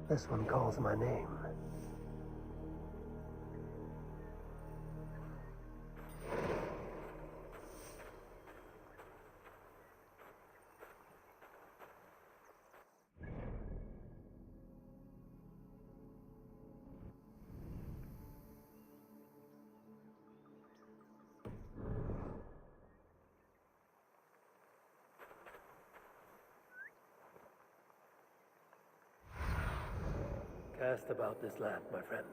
This one calls my name. Cast about this land, my friend.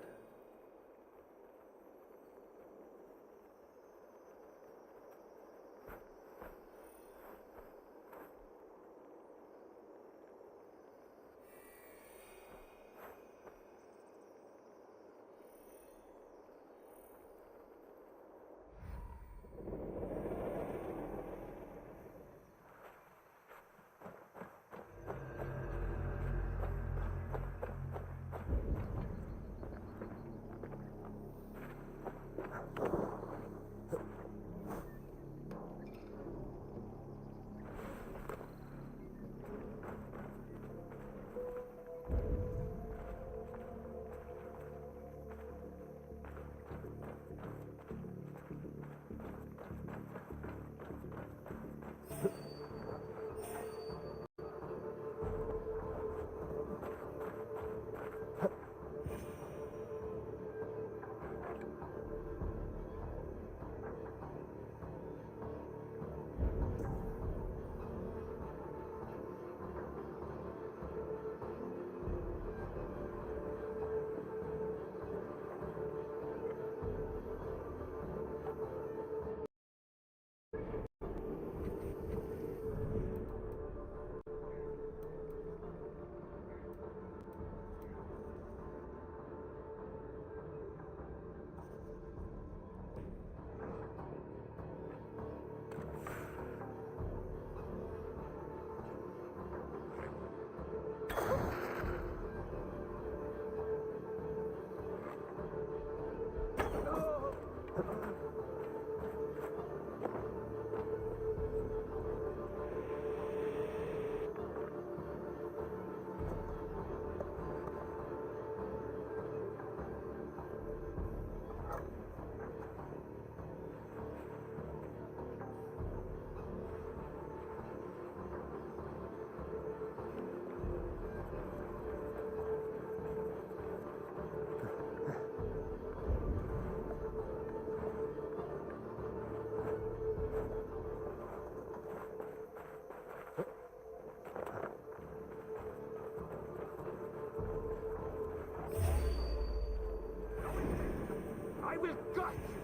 I will gut you!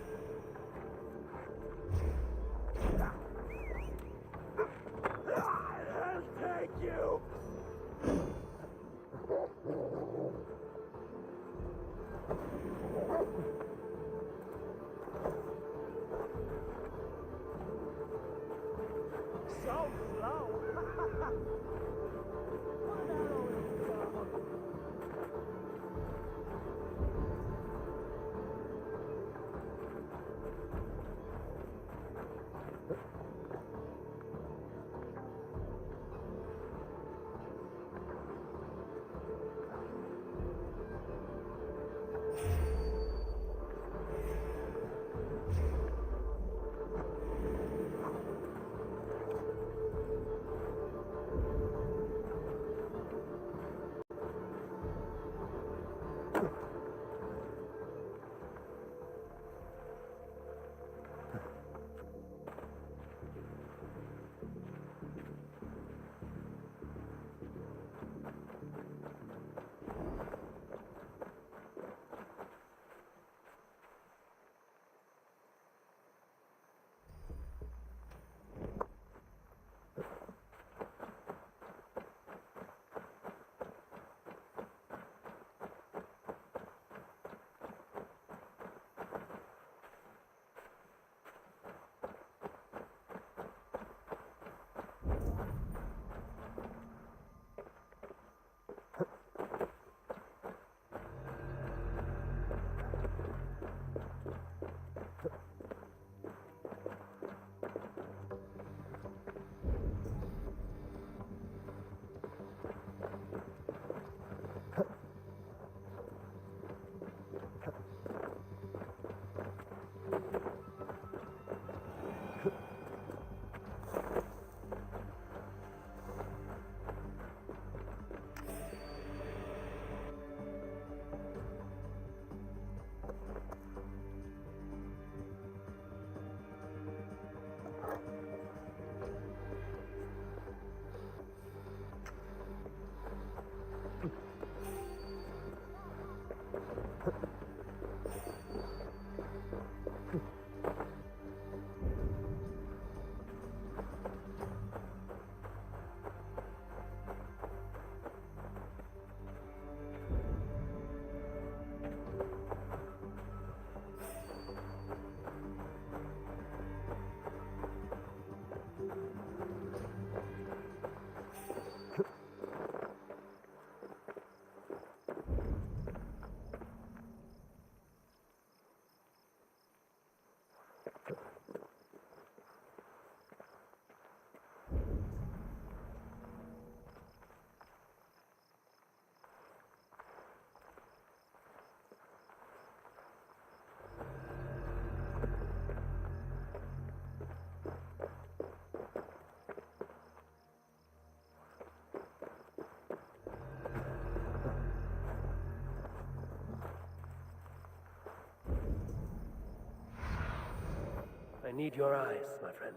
I'll take you! So slow! Put an arrow in his stomach. need your eyes, my friend.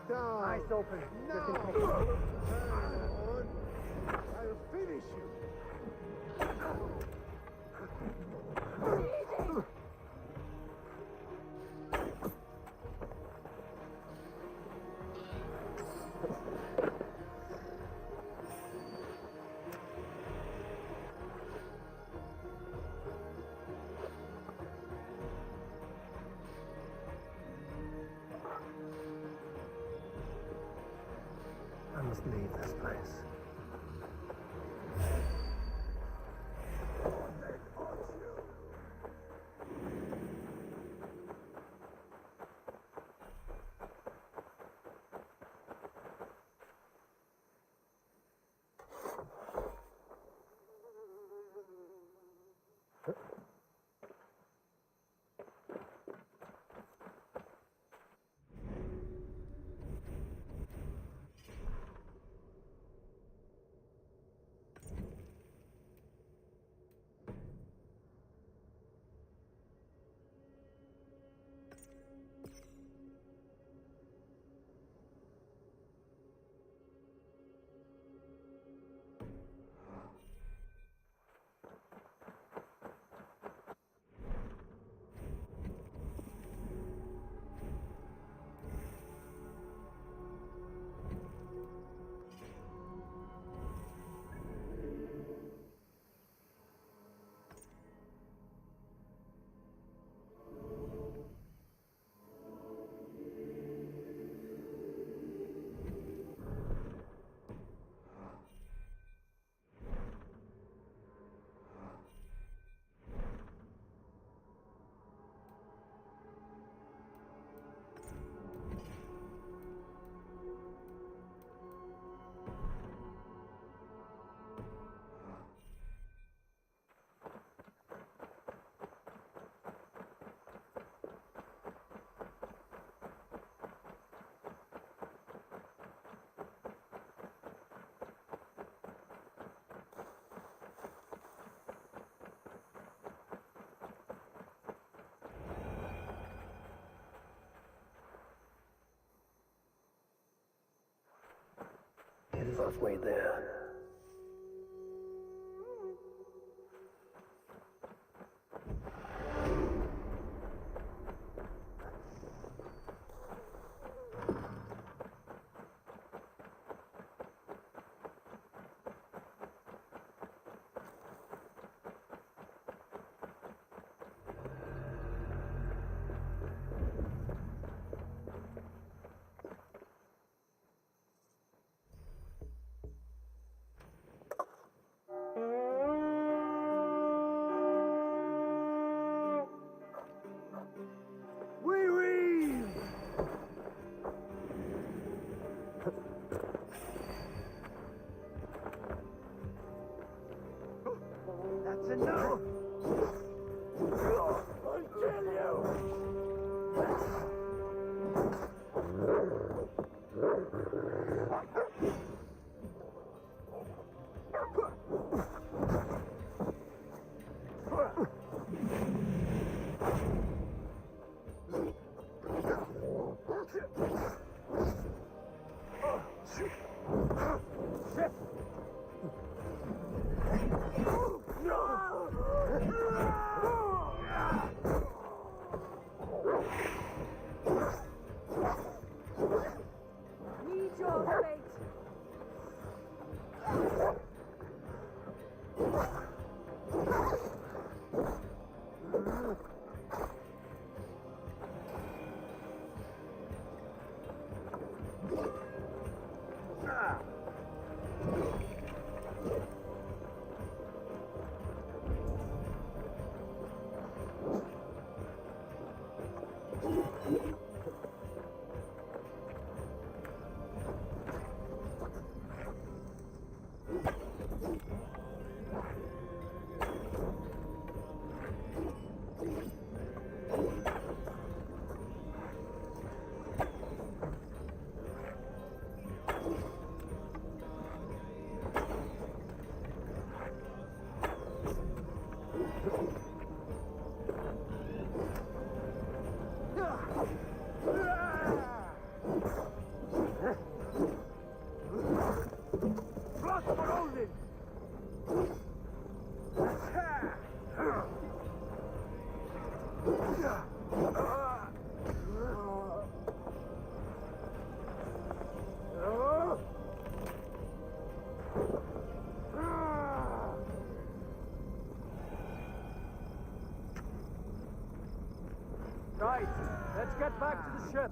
Down. Eyes open. No. Just in case. Come on. I'll finish you. I must leave this place. It is halfway there. Need your fate. Blood for Odin! Right, let's get back to the ship.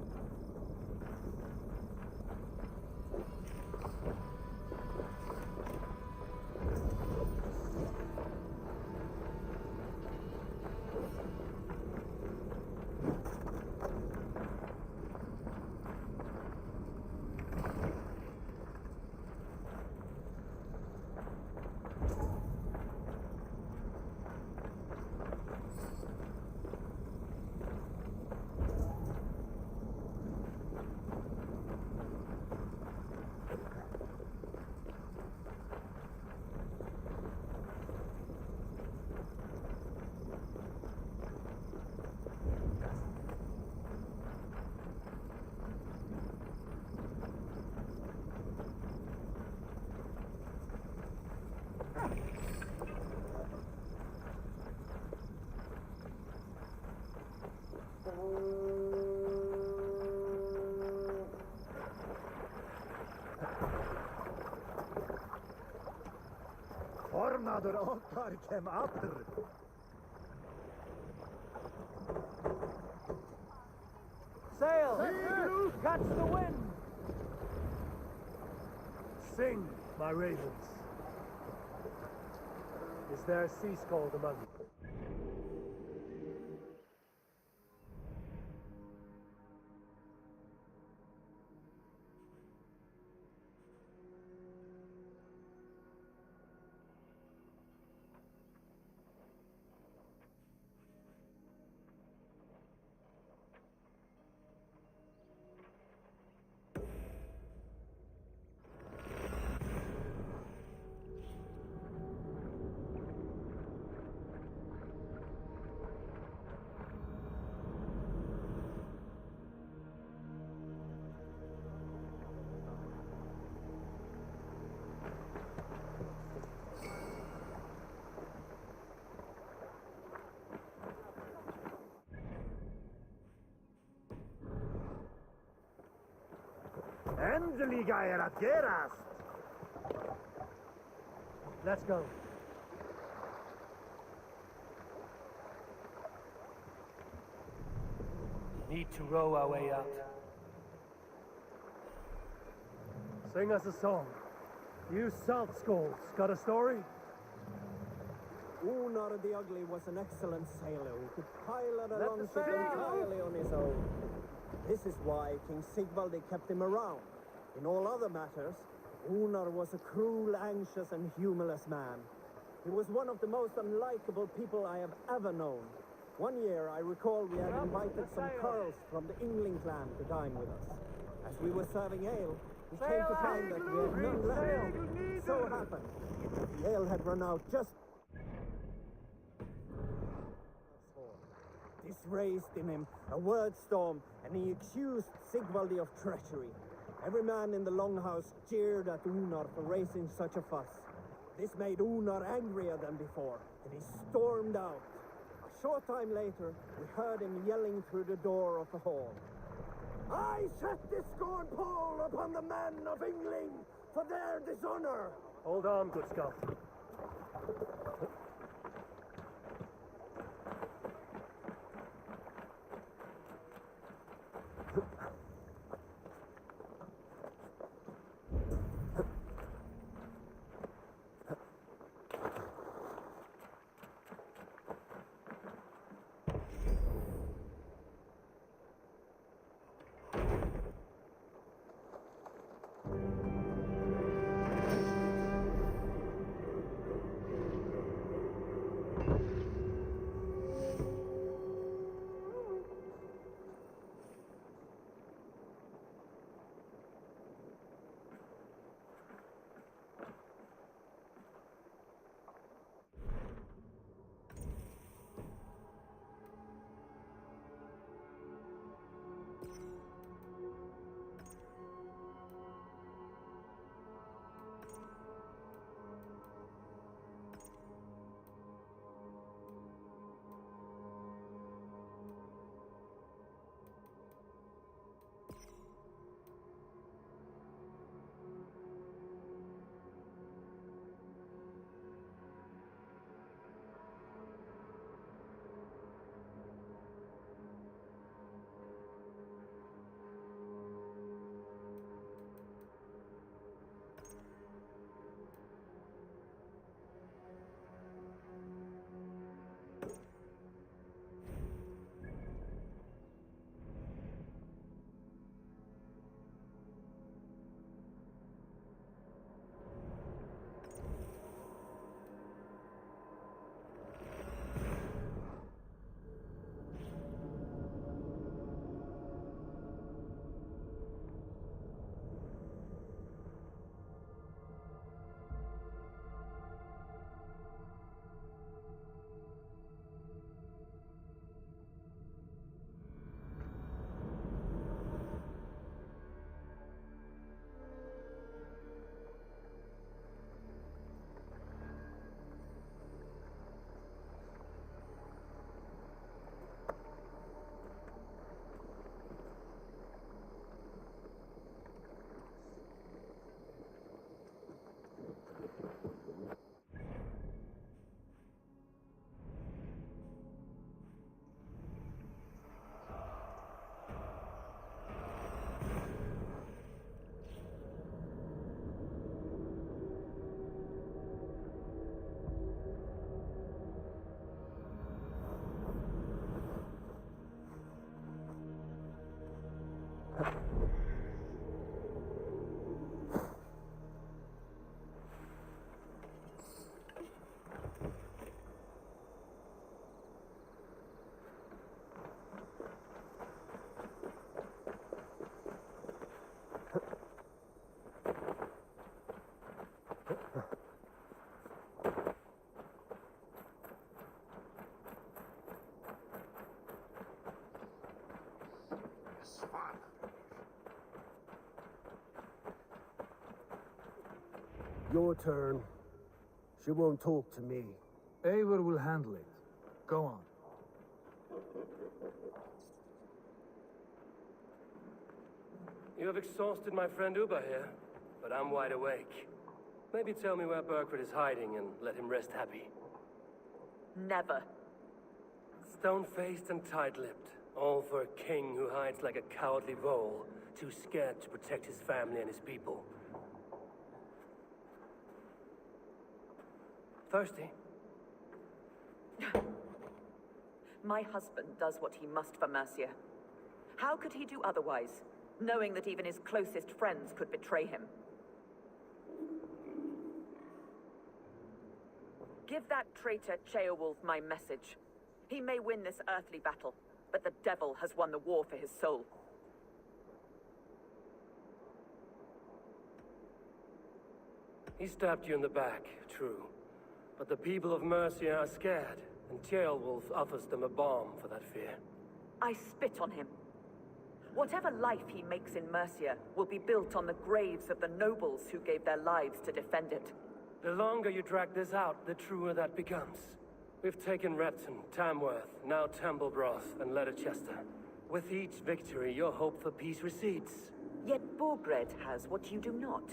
Formadur okkar kem aftur. Sail! Catch the wind! Sing, my ravens. Is there a sea skald among you? Endelig er att gerast. Let's go. Need to row our way out. Sing us a song. You salt skulls, got a story? Unar the Ugly was an excellent sailor who could pilot a Let the longship sail go! entirely on his own. This is why King Sigvaldi kept him around. In all other matters, Unar was a cruel, anxious, and humorless man. He was one of the most unlikable people I have ever known. One year, I recall we had invited some Carls from the Yngling clan to dine with us. As we were serving ale, we came to find that we had none left. So happened that the ale had run out just. This raised in him a word storm, and he accused Sigvaldi of treachery. Every man in the longhouse jeered at Unar for raising such a fuss. This made Unar angrier than before, and he stormed out. A short time later, we heard him yelling through the door of the hall. I set this scorn pole upon the men of England for their dishonor. Hold on, good Scot. Your turn. She won't talk to me. Eivor will handle it. Go on. You have exhausted my friend Uba here, but I'm wide awake. Maybe tell me where Burkford is hiding and let him rest happy. Never. Stone-faced and tight-lipped, all for a king who hides like a cowardly vole, too scared to protect his family and his people. Thirsty? My husband does what he must for Mercia. How could he do otherwise, knowing that even his closest friends could betray him? Give that traitor Ceolwulf my message. He may win this earthly battle, but the devil has won the war for his soul. He stabbed you in the back, true. But the people of Mercia are scared, and Ceolwulf offers them a balm for that fear. I spit on him. Whatever life he makes in Mercia will be built on the graves of the nobles who gave their lives to defend it. The longer you drag this out, the truer that becomes. We've taken Repton, Tamworth, now Templebroth, and Letterchester. With each victory, your hope for peace recedes. Yet Borgred has what you do not.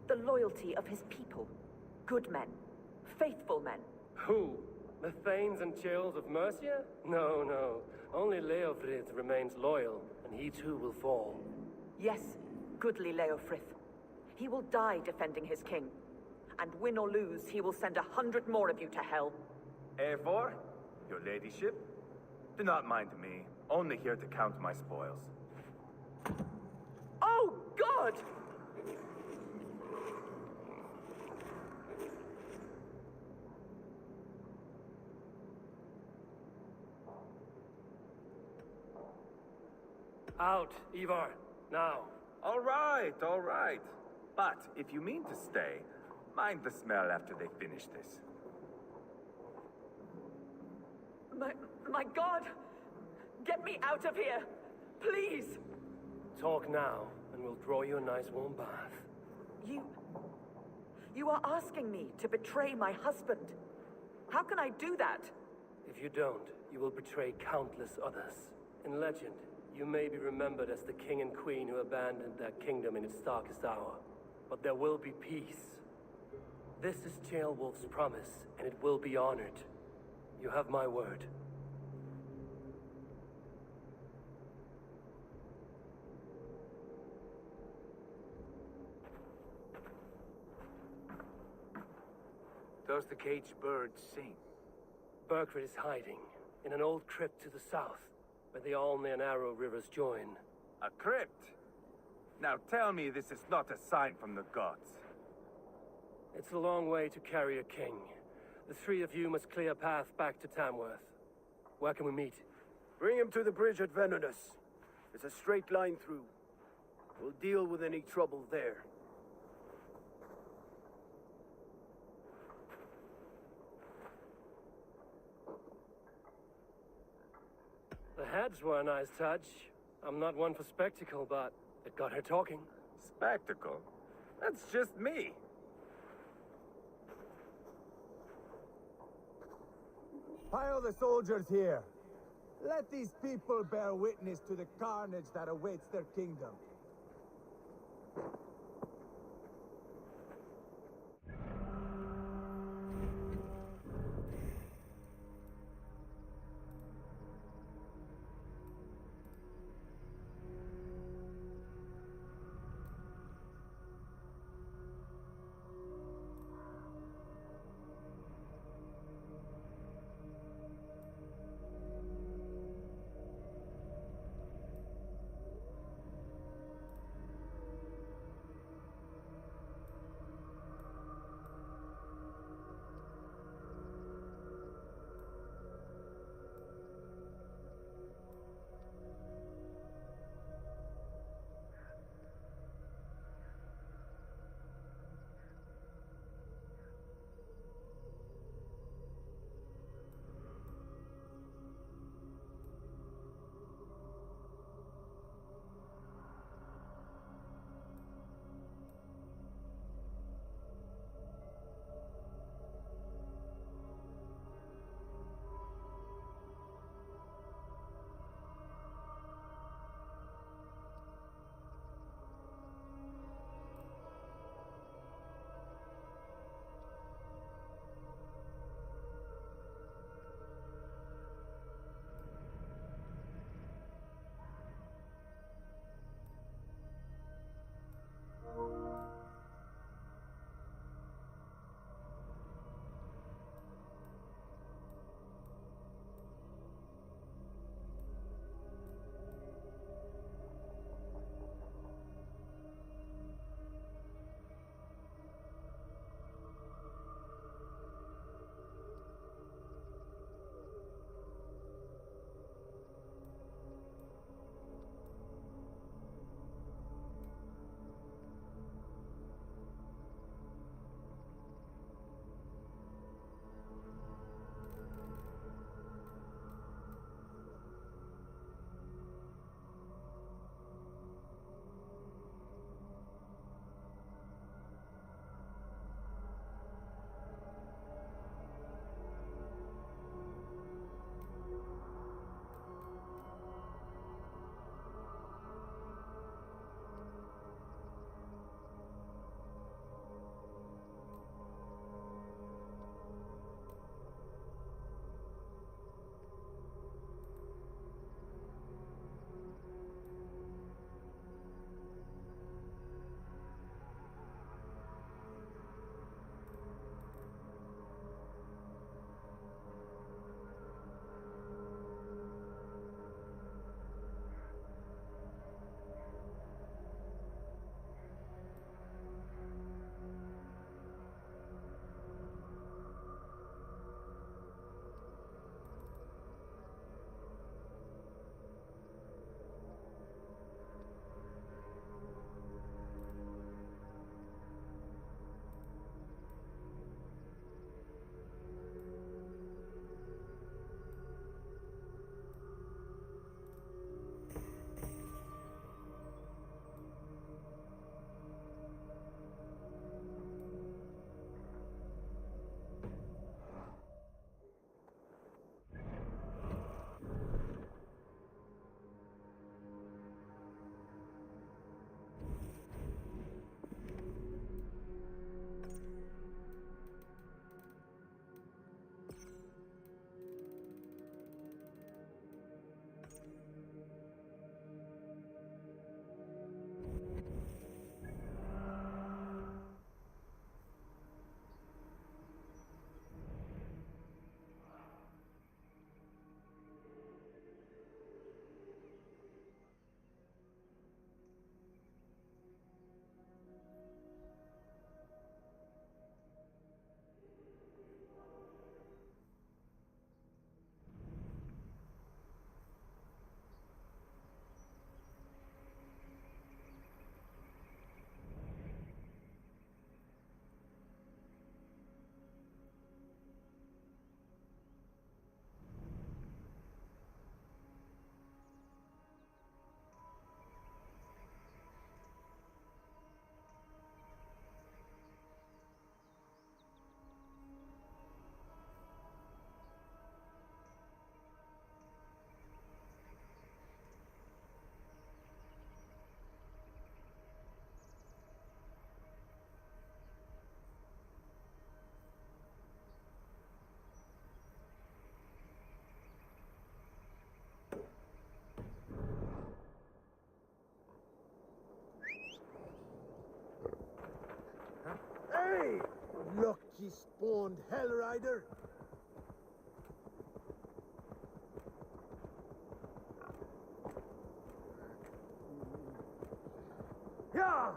The loyalty of his people. Good men. Faithful men. Who? The Thanes and Chills of Mercia? No, no. Only Leofrith remains loyal, and he too will fall. Yes, goodly Leofrith. He will die defending his king. And win or lose, he will send 100 more of you to hell. Eivor, your ladyship? Do not mind me. Only here to count my spoils. Oh, God! Out, Ivar, now. All right, all right. But if you mean to stay, mind the smell after they finish this. My God! Get me out of here! Please! Talk now, and we'll draw you a nice warm bath. You are asking me to betray my husband. How can I do that? If you don't, you will betray countless others. In legend, you may be remembered as the king and queen who abandoned their kingdom in its darkest hour. But there will be peace. This is Ceolwulf's promise, and it will be honored. You have my word. Does the caged bird sing? Berkred is hiding in an old crypt to the south, where the Alne and Arrow rivers join. A crypt? Now tell me this is not a sign from the gods. It's a long way to carry a king. The three of you must clear a path back to Tamworth. Where can we meet? Bring him to the bridge at Venonus. It's a straight line through. We'll deal with any trouble there. The heads were a nice touch. I'm not one for spectacle, but it got her talking. Spectacle? That's just me. Pile the soldiers here. Let these people bear witness to the carnage that awaits their kingdom. Hey! Lucky spawned hell rider! Yeah!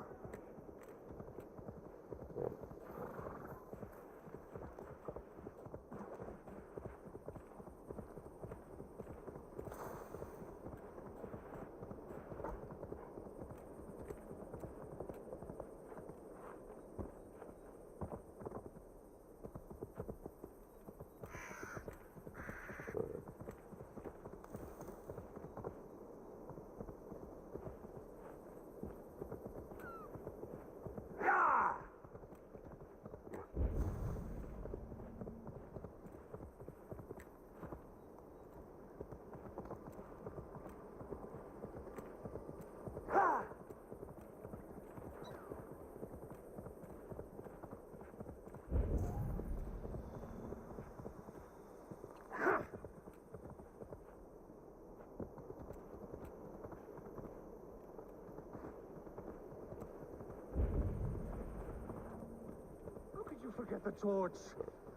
How could you forget the torch?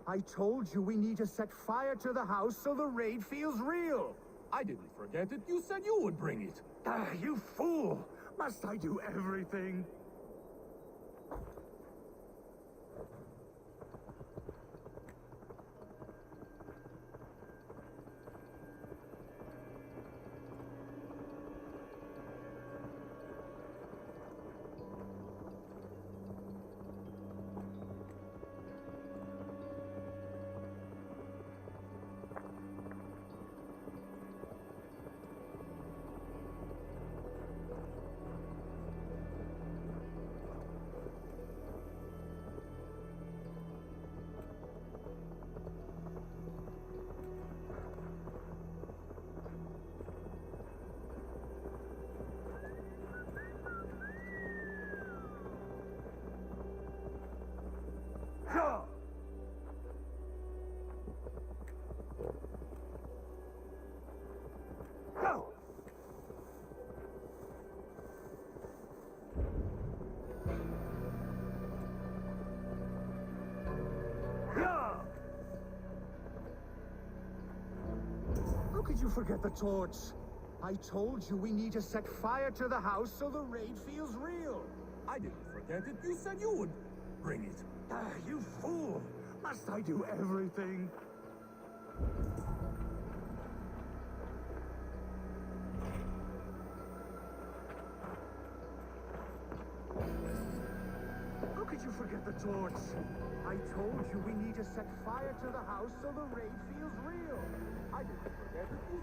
I told you we need to set fire to the house so the raid feels real. I didn't forget it. You said you would bring it. Ah, you fool! Must I do everything? How could you forget the torch? I told you we need to set fire to the house so the raid feels real. I didn't forget it. You said you would bring it. Ah, you fool! Must I do everything? How could you forget the torch? I told you we need to set fire to the house so the raid feels real. I didn't forget it. You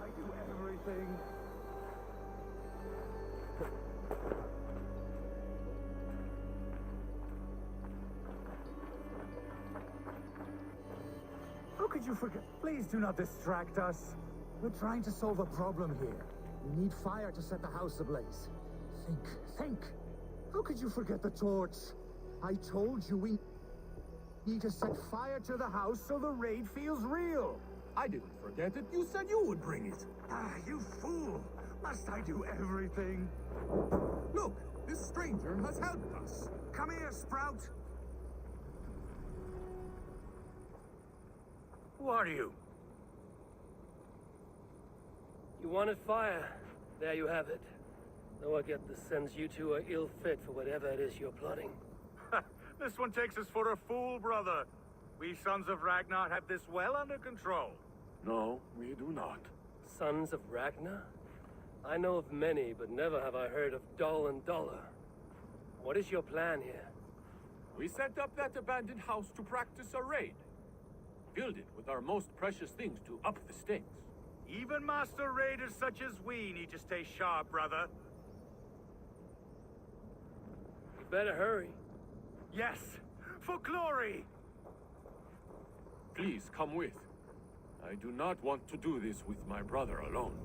I do everything. How could you forget? Please do not distract us. We're trying to solve a problem here. We need fire to set the house ablaze. Think. How could you forget the torch? I told you we need to set fire to the house so the raid feels real. I didn't forget it. You said you would bring it. Ah, you fool! Must I do everything? Look, this stranger has helped us. Come here, Sprout! Who are you? You wanted fire. There you have it. Though I get the sense you two are ill fit for whatever it is you're plotting. This one takes us for a fool, brother. We sons of Ragnar have this well under control. No, we do not. Sons of Ragnar? I know of many, but never have I heard of Dull and Dollar. What is your plan here? We set up that abandoned house to practice a raid. Filled it with our most precious things to up the stakes. Even master raiders such as we need to stay sharp, brother. You better hurry. Yes, for glory! Please come with. I do not want to do this with my brother alone.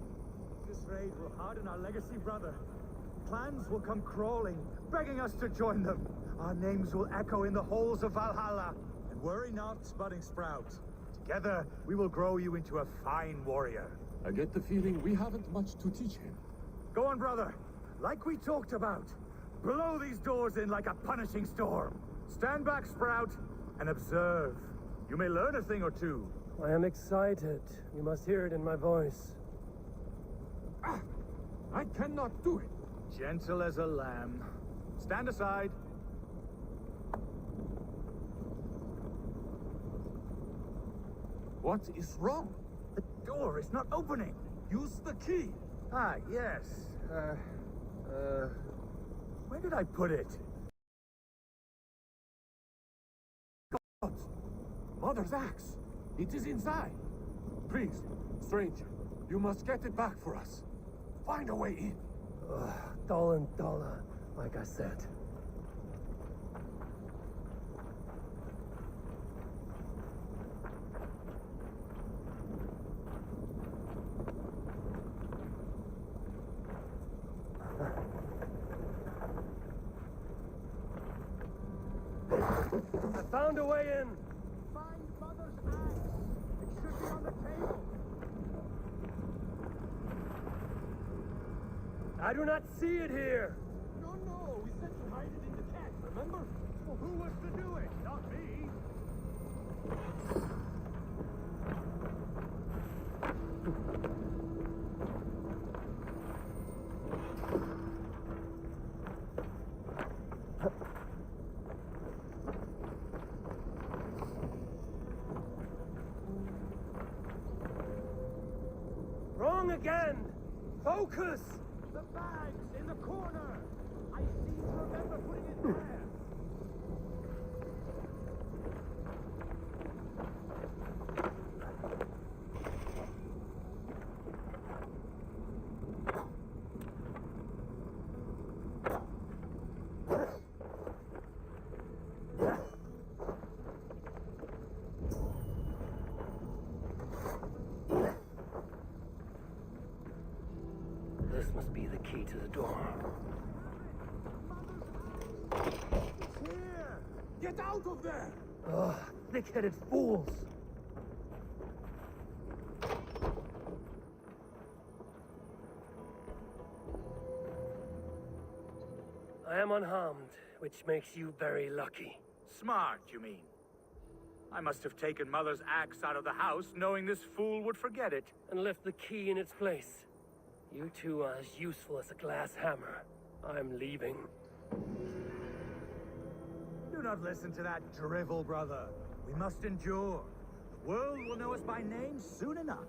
This raid will harden our legacy, brother. Clans will come crawling, begging us to join them. Our names will echo in the halls of Valhalla. And worry not, budding sprout. Together, we will grow you into a fine warrior. I get the feeling we haven't much to teach him. Go on, brother. Like we talked about. Blow these doors in like a punishing storm. Stand back, Sprout, and observe. You may learn a thing or two. I am excited. You must hear it in my voice. I cannot do it. Gentle as a lamb. Stand aside. What is wrong? The door is not opening. Use the key. Ah, yes. Where did I put it? God! Mother's axe. It is inside. Please, stranger, you must get it back for us. Find a way in. Dull and duller, like I said. I found a way in. Find Mother's axe. It should be on the table. I do not see it here. No. We said to hide it in the cat, remember? Well, who was to do it? Not me. Wrong again. Focus. The bag's in the corner. I seem to remember putting it there. This must be the key to the door. It's here. Get out of there! Ugh, thick-headed fools. I am unharmed, which makes you very lucky. Smart, you mean? I must have taken Mother's axe out of the house, knowing this fool would forget it. And left the key in its place. You two are as useful as a glass hammer. I'm leaving. Do not listen to that drivel, brother. We must endure. The world will know us by name soon enough.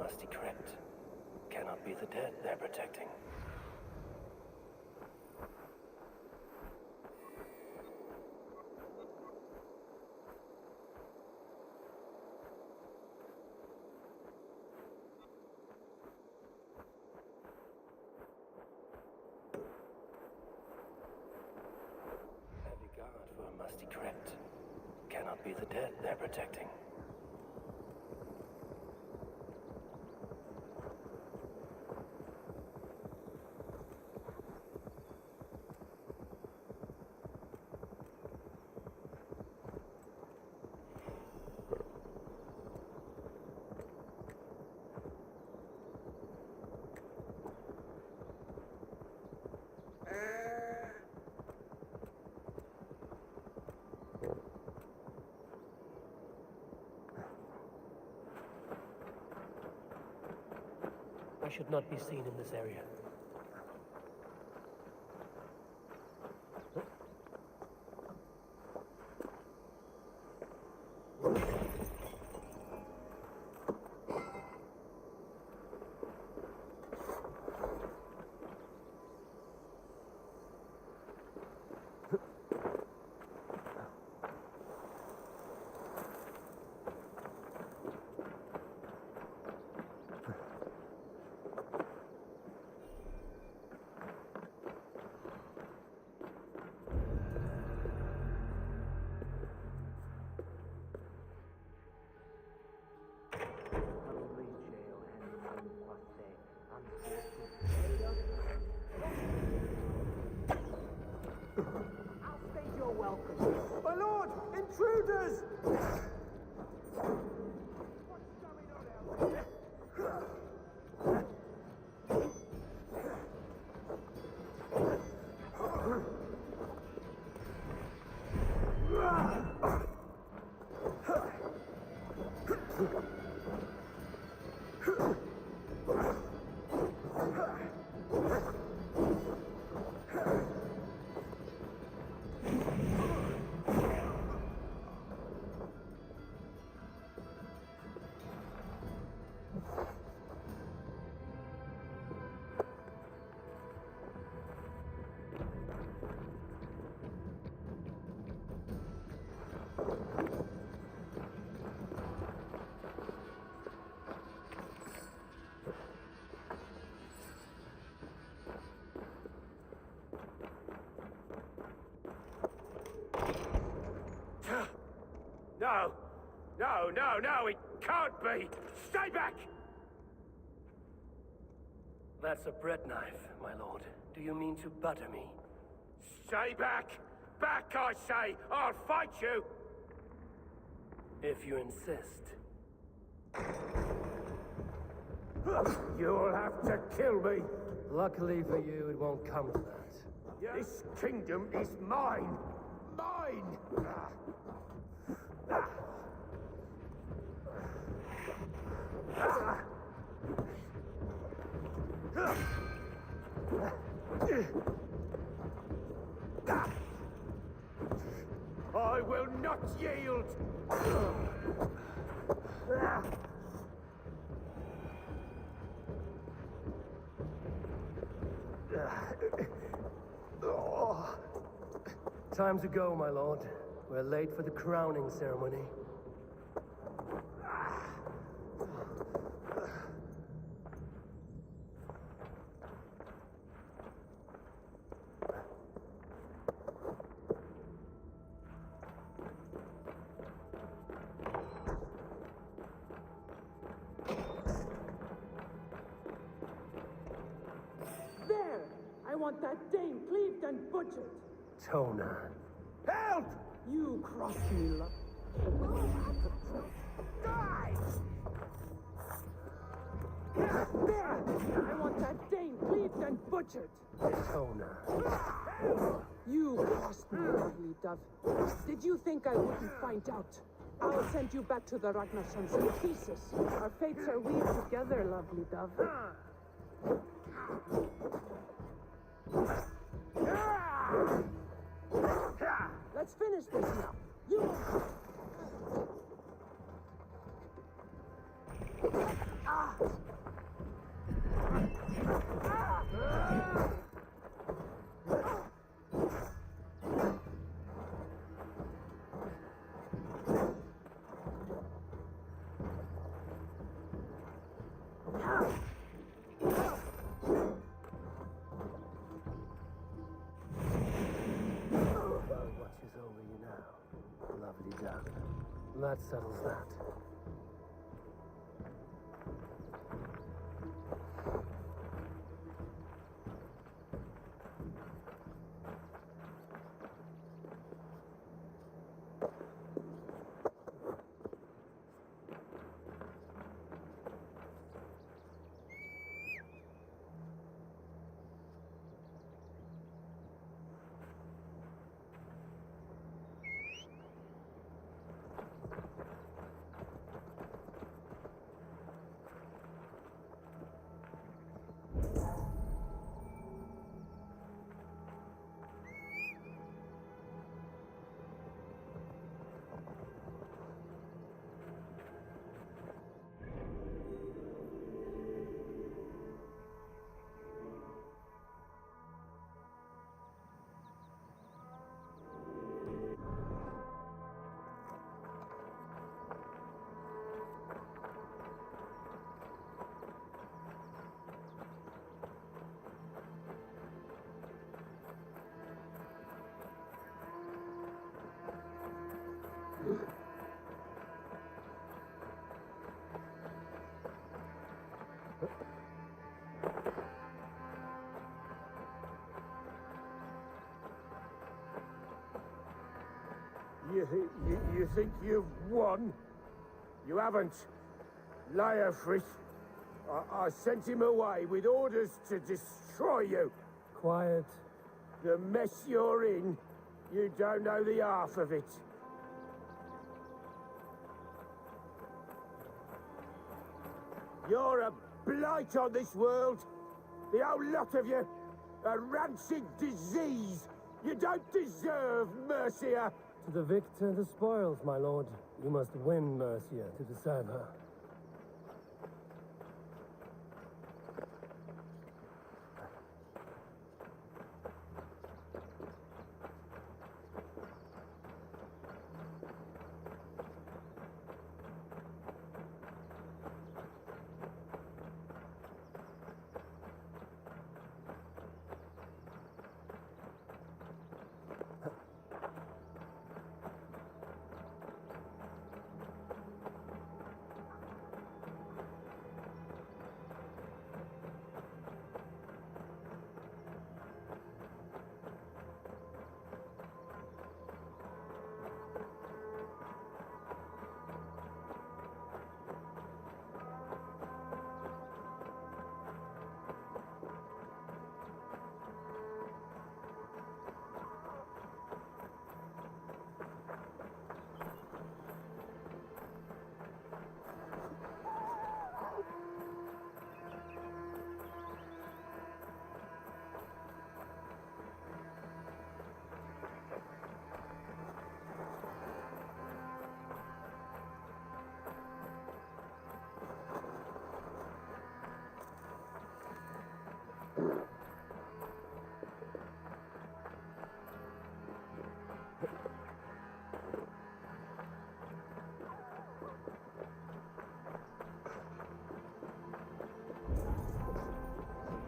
musty crypt. Cannot be the dead they're protecting. Heavy guard for a musty crypt. Cannot be the dead they're protecting. I should not be seen in this area. I'll state your welcome. My lord, intruders! What's going on out there? No! No, no, no, it can't be! Stay back! That's a bread knife, my lord. Do you mean to butter me? Stay back! Back, I say! I'll fight you! If you insist. You'll have to kill me! Luckily for you, it won't come to that. This kingdom is mine! Mine! I will not yield! Time to go, my lord. We're late for the crowning ceremony. There! I want that Dane cleaved and butchered. Toner. Help! You crossed me, love. Die! There! I want that Dane cleaved and butchered. Toner. You crossed me, lovely dove. Did you think I wouldn't find out? I'll send you back to the Ragnarsons in pieces. Our fates are weaved together, lovely dove. Let's finish this now. You... Ah! that settles that. You think you've won? You haven't. Liar, Fritz. I sent him away with orders to destroy you. Quiet. The mess you're in, you don't know the half of it. You're a blight on this world. The whole lot of you. A rancid disease. You don't deserve Mercia. To the victor, the spoils, my lord. You must win Mercia to deserve her.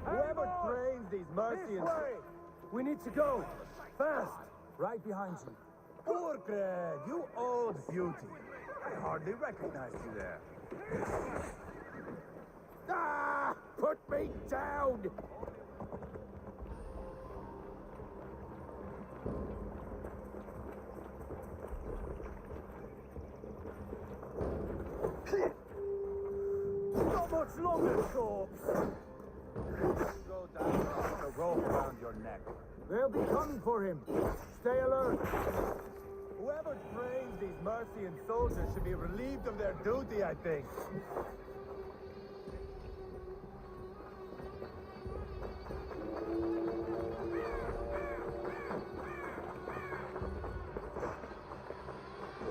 Whoever trains these Mercians... We need to go. Fast. Right behind you. Urgred, you old beauty. I hardly recognize you there. Ah! Put me down! Not much longer, corpse. Go down, a rope around your neck. They'll be coming for him. Stay alert. Whoever trains these Mercian soldiers should be relieved of their duty, I think.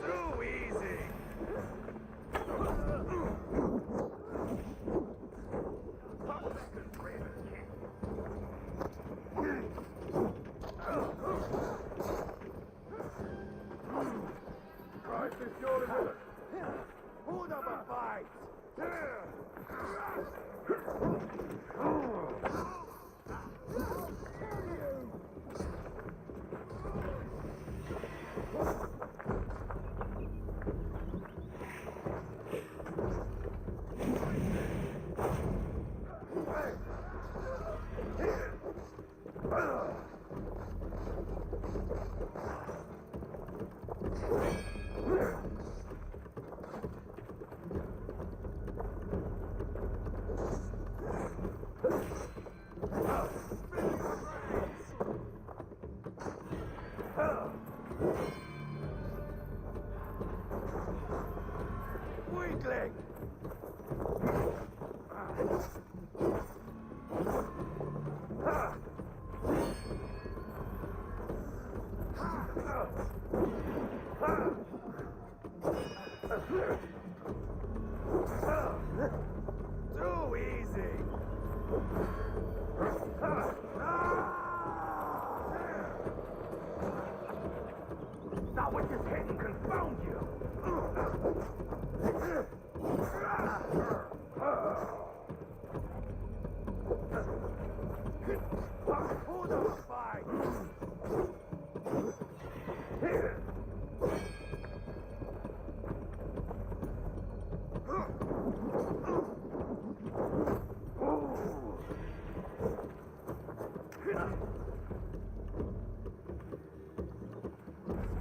Too easy! Christ is surely with us. Hold up a fight! Too easy. That was just hit and confound you. Who the fight?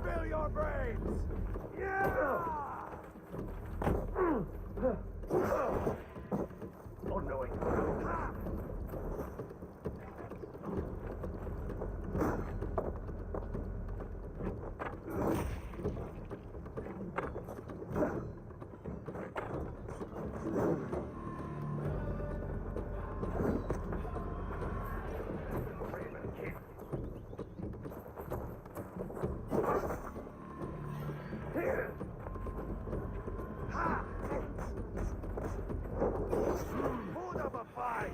Spill your brains! Yeah! Unknowing. Hold up a fight!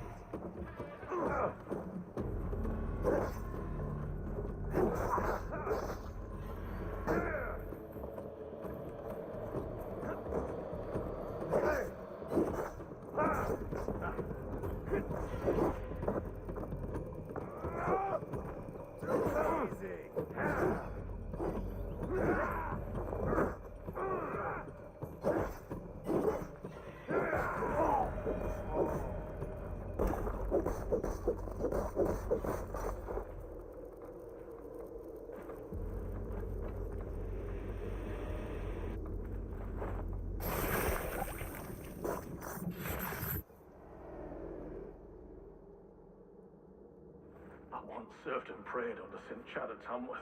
I once served and prayed under St. Chad at Tamworth.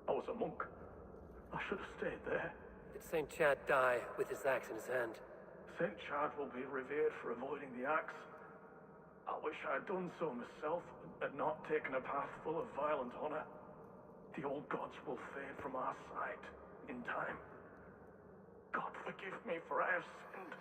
I was a monk. I should have stayed there. Did St. Chad die with his axe in his hand? St. Chad will be revered for avoiding the axe. I wish I had done so myself and not taken a path full of violent honor. The old gods will fade from our sight in time. God forgive me, for I have sinned.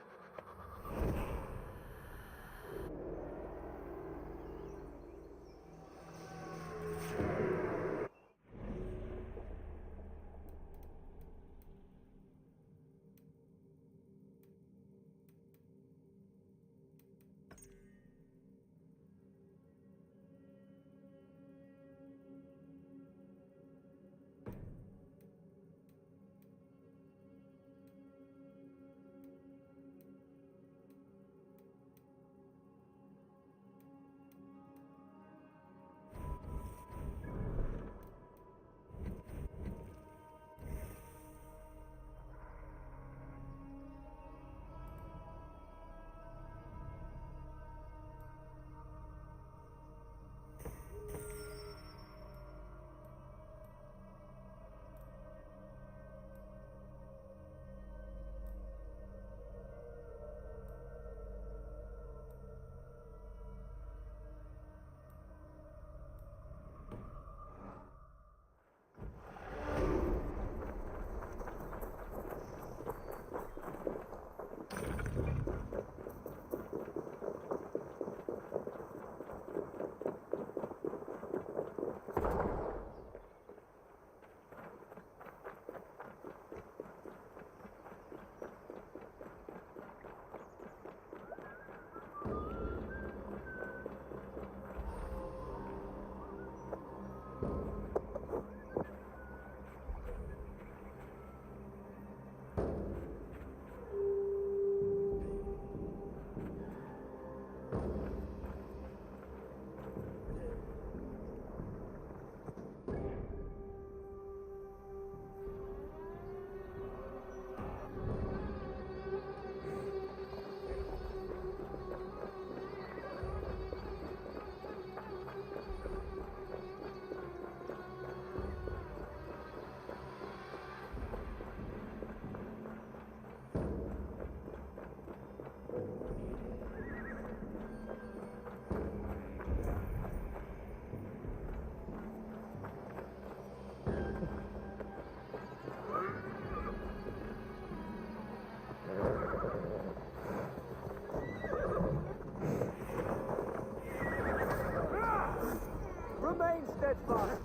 steadfast.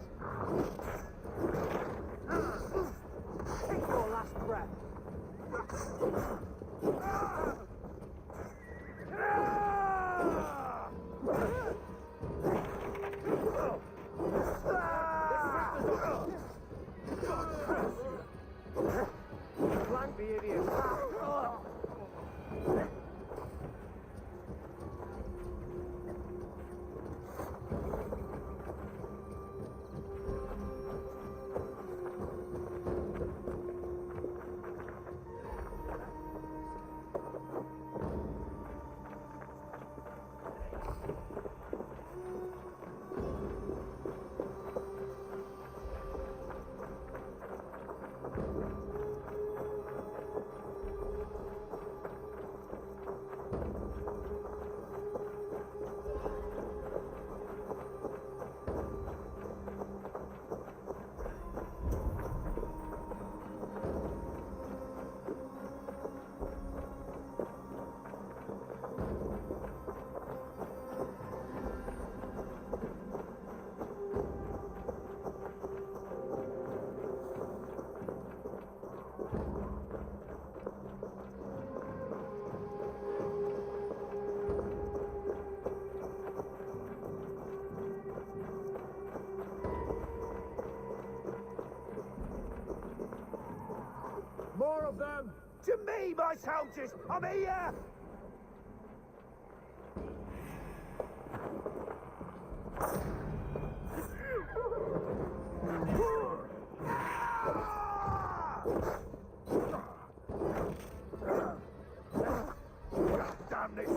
Take your last breath. Flank the idiot. More of them! To me, my soldiers! I'm here! Damn this!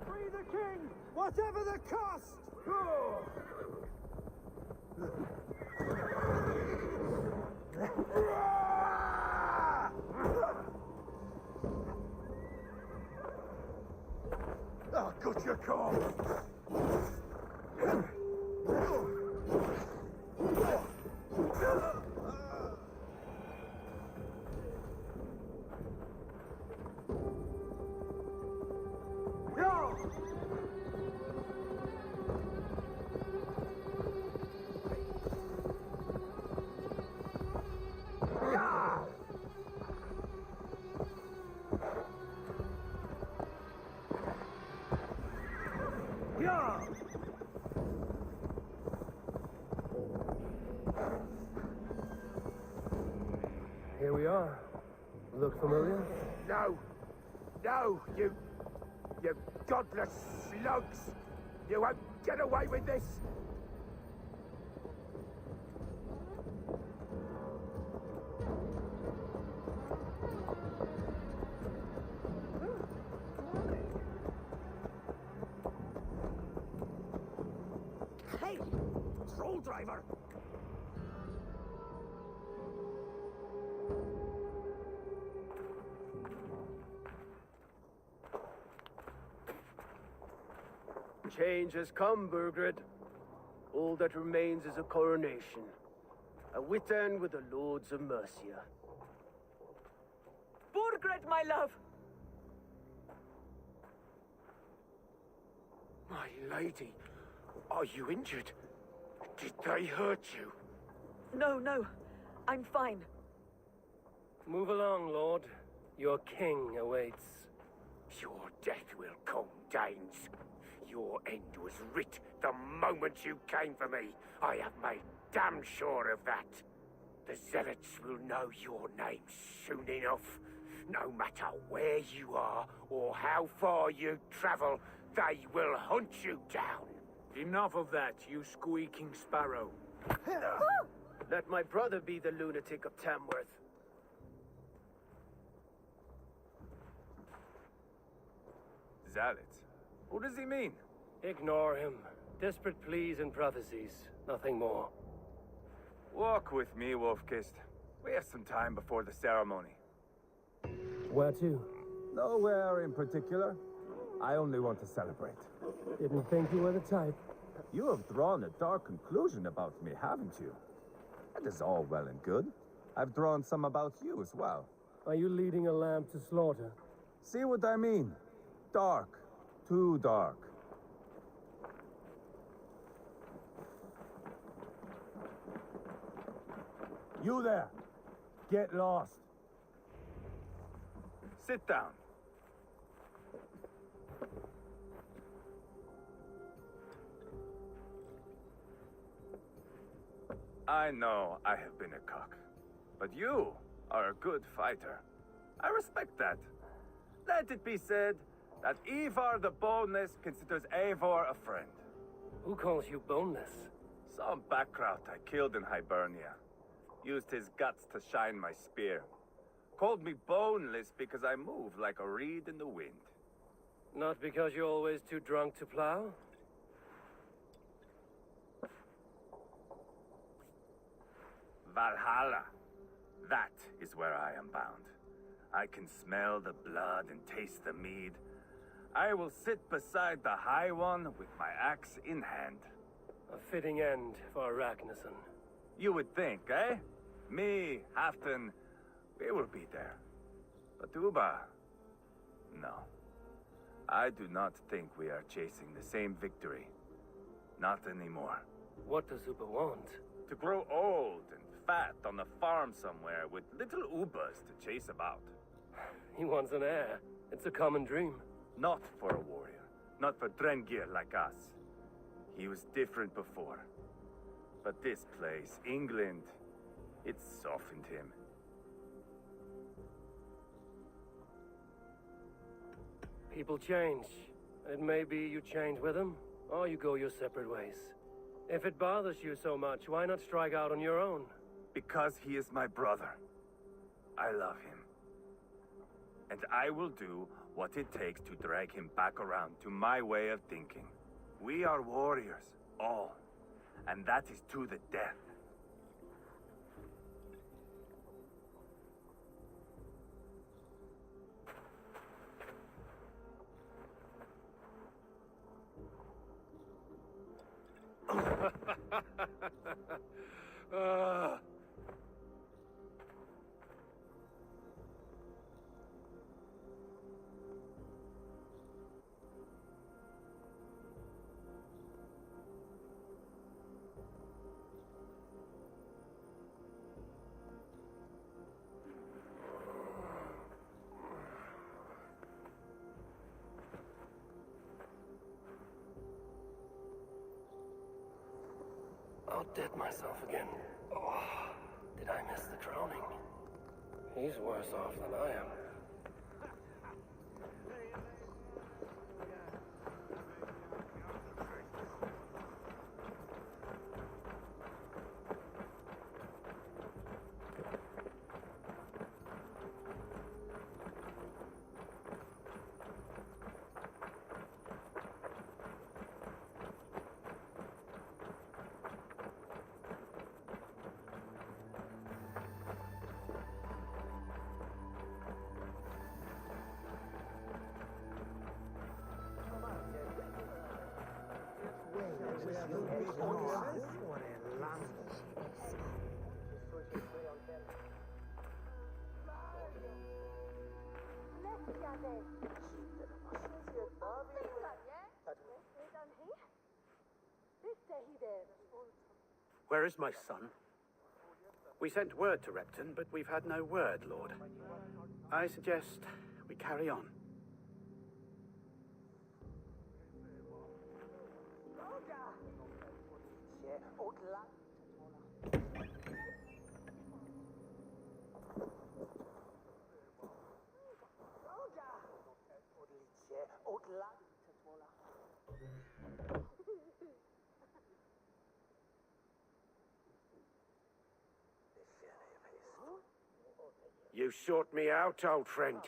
Free the king, whatever the cost! Oh, good you call! Here we are. Look familiar? No! No, you godless slugs! You won't get away with this! Hey! Troll driver! Change has come, Burgred. All that remains is a coronation. A witan with the Lords of Mercia. Burgred, my love! My lady, are you injured? Did they hurt you? No, no. I'm fine. Move along, Lord. Your king awaits. Your death will come, Danes. Your end was writ the moment you came for me. I have made damn sure of that. The zealots will know your name soon enough. No matter where you are or how far you travel, they will hunt you down. Enough of that, you squeaking sparrow. Let my brother be the lunatic of Tamworth. Zealots? What does he mean? Ignore him. Desperate pleas and prophecies. Nothing more. Walk with me, Wolfkist. We have some time before the ceremony. Where to? Nowhere in particular. I only want to celebrate. Didn't think you were the type. You have drawn a dark conclusion about me, haven't you? That is all well and good. I've drawn some about you as well. Are you leading a lamb to slaughter? See what I mean? Dark. Too dark. You there! Get lost! Sit down. I know I have been a cock, but you are a good fighter. I respect that. Let it be said that Ivar the Boneless considers Eivor a friend. Who calls you boneless? Some background I killed in Hibernia. Used his guts to shine my spear. Called me boneless because I move like a reed in the wind. Not because you're always too drunk to plow? Valhalla. That is where I am bound. I can smell the blood and taste the mead. I will sit beside the High One with my axe in hand. A fitting end for Ragnarsson. You would think, eh? Me, Halfdan, we will be there. But Uba, no. I do not think we are chasing the same victory. Not anymore. What does Uba want? To grow old and fat on a farm somewhere with little Ubas to chase about. He wants an heir. It's a common dream. Not for a warrior. Not for Drengir like us. He was different before. But this place, England, it softened him. People change. It may be you change with them, or you go your separate ways. If it bothers you so much, why not strike out on your own? Because he is my brother. I love him. And I will do what it takes to drag him back around to my way of thinking. We are warriors, all. And that is to the death. I'll dead myself again. Oh, did I miss the drowning? He's worse off than I am. Where is my son? We sent word to Repton, but we've had no word, Lord. I suggest we carry on. You sought me out, old friend.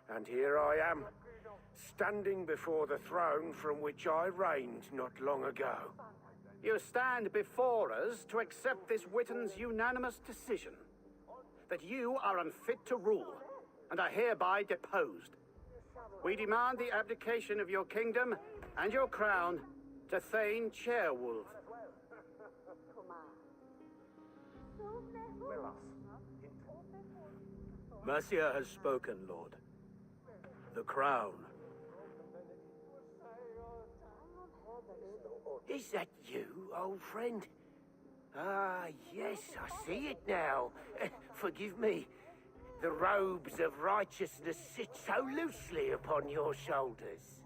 And here I am, standing before the throne from which I reigned not long ago. You stand before us to accept this Witten's unanimous decision that you are unfit to rule and are hereby deposed. We demand the abdication of your kingdom and your crown to Thane Chairwolf. Mercia has spoken, Lord. The crown. Is that you, old friend? Ah, yes, I see it now. Forgive me. The robes of righteousness sit so loosely upon your shoulders.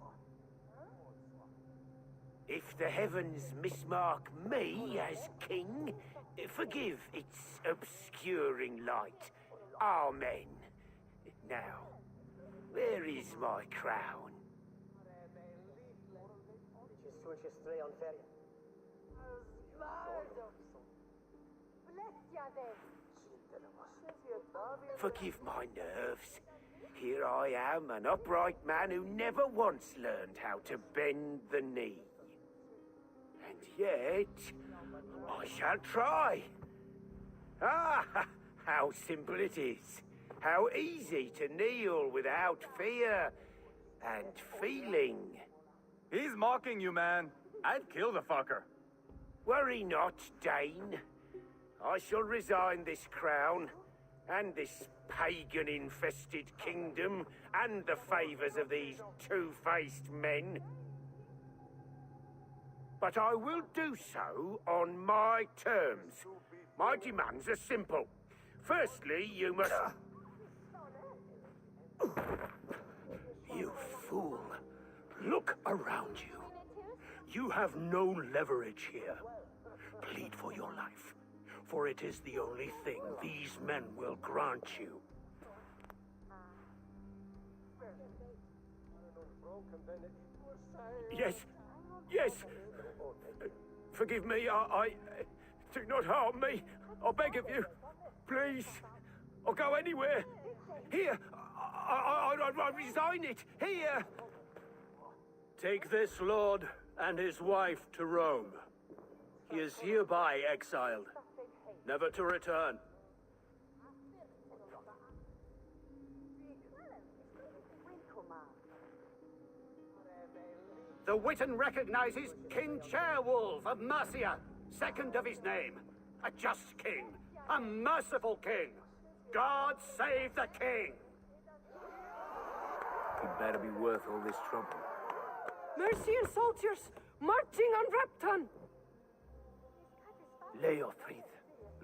If the heavens mismark me as king, forgive its obscuring light. Amen. Now, where is my crown? Forgive my nerves. Here I am, an upright man who never once learned how to bend the knee. And yet, I shall try. Ah, how simple it is. How easy to kneel without fear and feeling. He's mocking you, man. I'd kill the fucker. Worry not, Dane. I shall resign this crown, and this pagan-infested kingdom, and the favors of these two-faced men. But I will do so on my terms. My demands are simple. Firstly, you must... You fool. Look around you. You have no leverage here. Plead for your life, for it is the only thing these men will grant you. Yes, yes. Forgive me, I... Do not harm me. I beg of you. Please. I'll go anywhere. Here. I resign it. Here. Take this lord and his wife to Rome. He is hereby exiled, never to return. The Witten recognizes King Chairwolf of Mercia, second of his name. A just king, a merciful king. God save the king! It better be worth all this trouble. Mercian soldiers marching on Repton! Leofrid.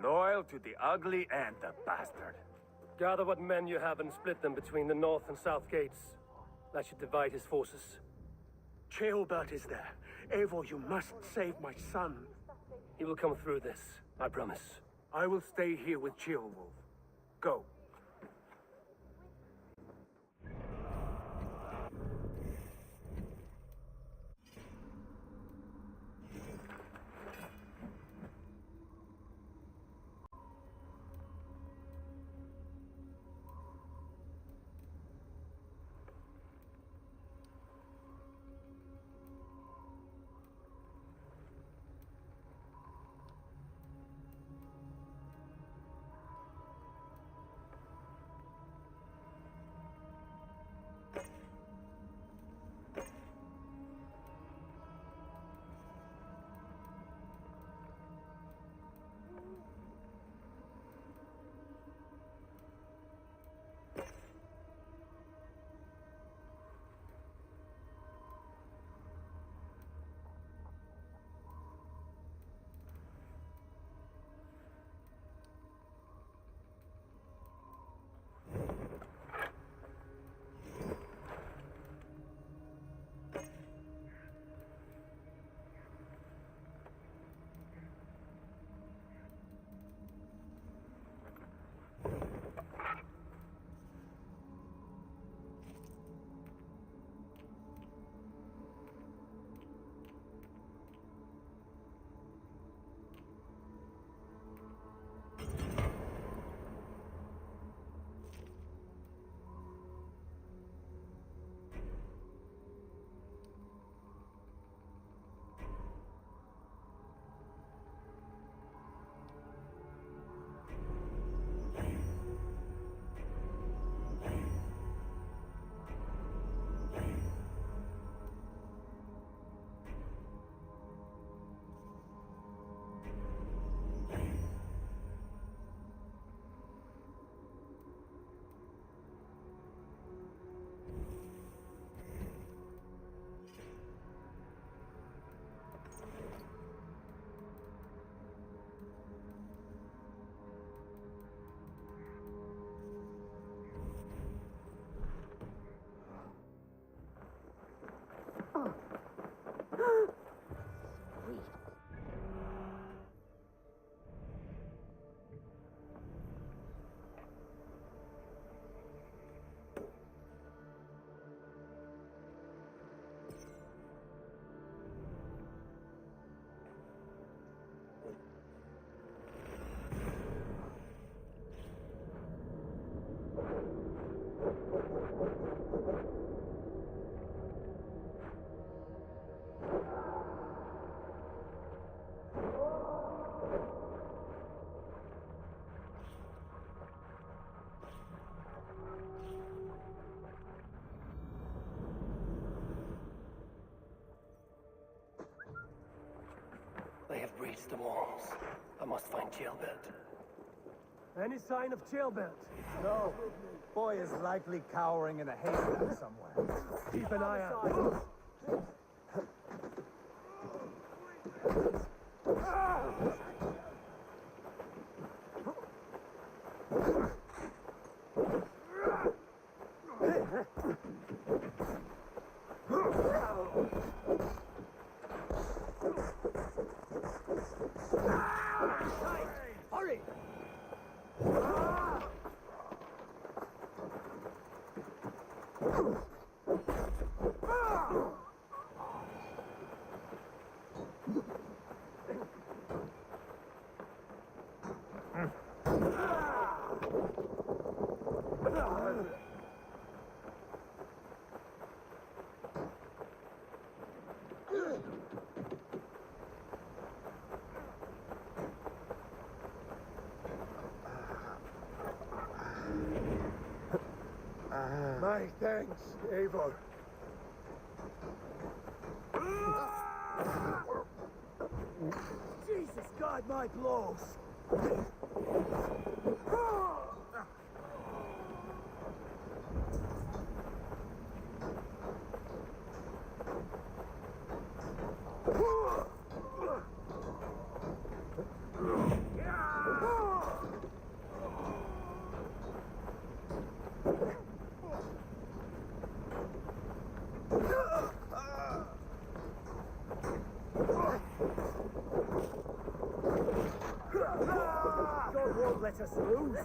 Loyal to the ugly and the bastard. Gather what men you have and split them between the north and south gates. I should divide his forces. Ceolbert is there. Eivor, you must save my son. He will come through this, I promise. I will stay here with Ceolwolf. Go. reach the walls. I must find Jailbert. Any sign of Jailbert? No. Boy is likely cowering in a haystack somewhere. Keep an eye out. Hurry! My thanks, Eivor. Jesus, God, my blows! God won't let us lose.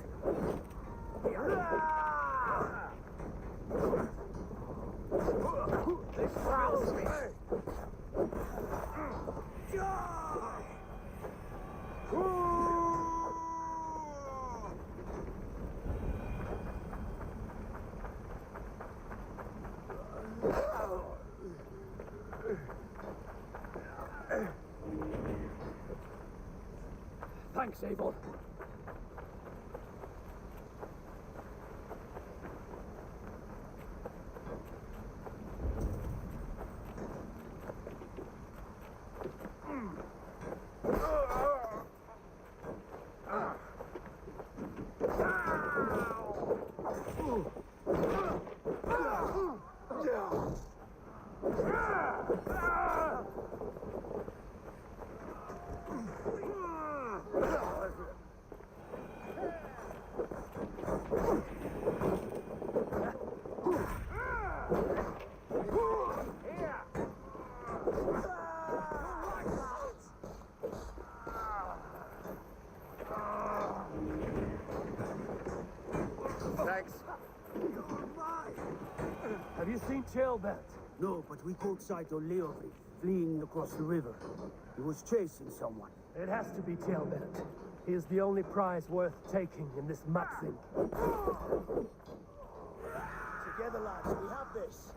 This thrills me. Thanks, Eivor. Thanks. Have you seen Jailbert? No, but we caught sight of Leofrith fleeing across the river. He was chasing someone. It has to be Jailbert. He is the only prize worth taking in this muck-thing. Together, lads, we have this.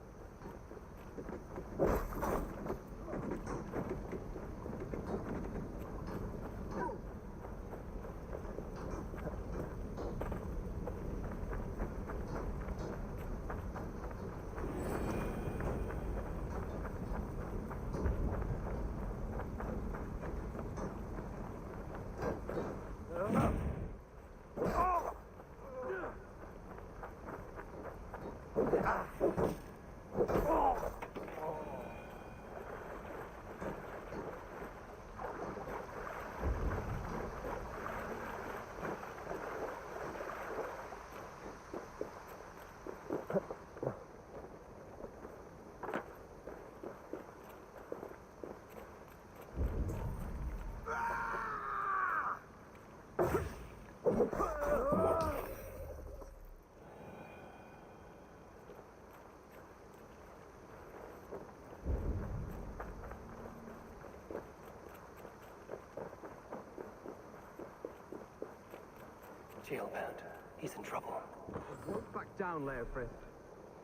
Jailbert. He's in trouble. I won't back down, Leofrith.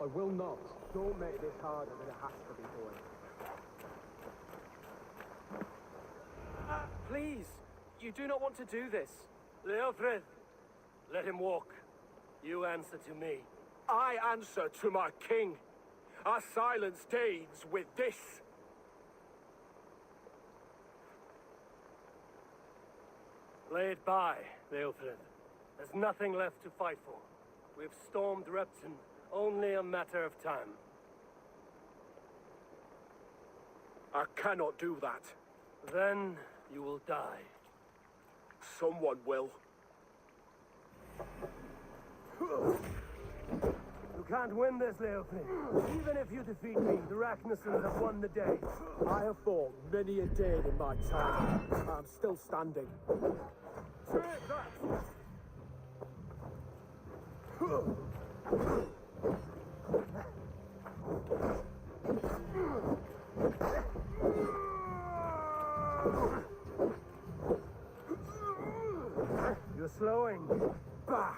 I will not. Don't make this harder than it has to be, boy. Please, you do not want to do this. Leofrith, let him walk. You answer to me. I answer to my king. Our silence stays with this. Lay it by, Leofrid. There's nothing left to fight for. We've stormed Repton, only a matter of time. I cannot do that. Then you will die. Someone will. You can't win this, Leofrid. Even if you defeat me, the Ragnarsons have won the day. I have fought many a day in my time. I'm still standing. Take that! You're slowing. Bah!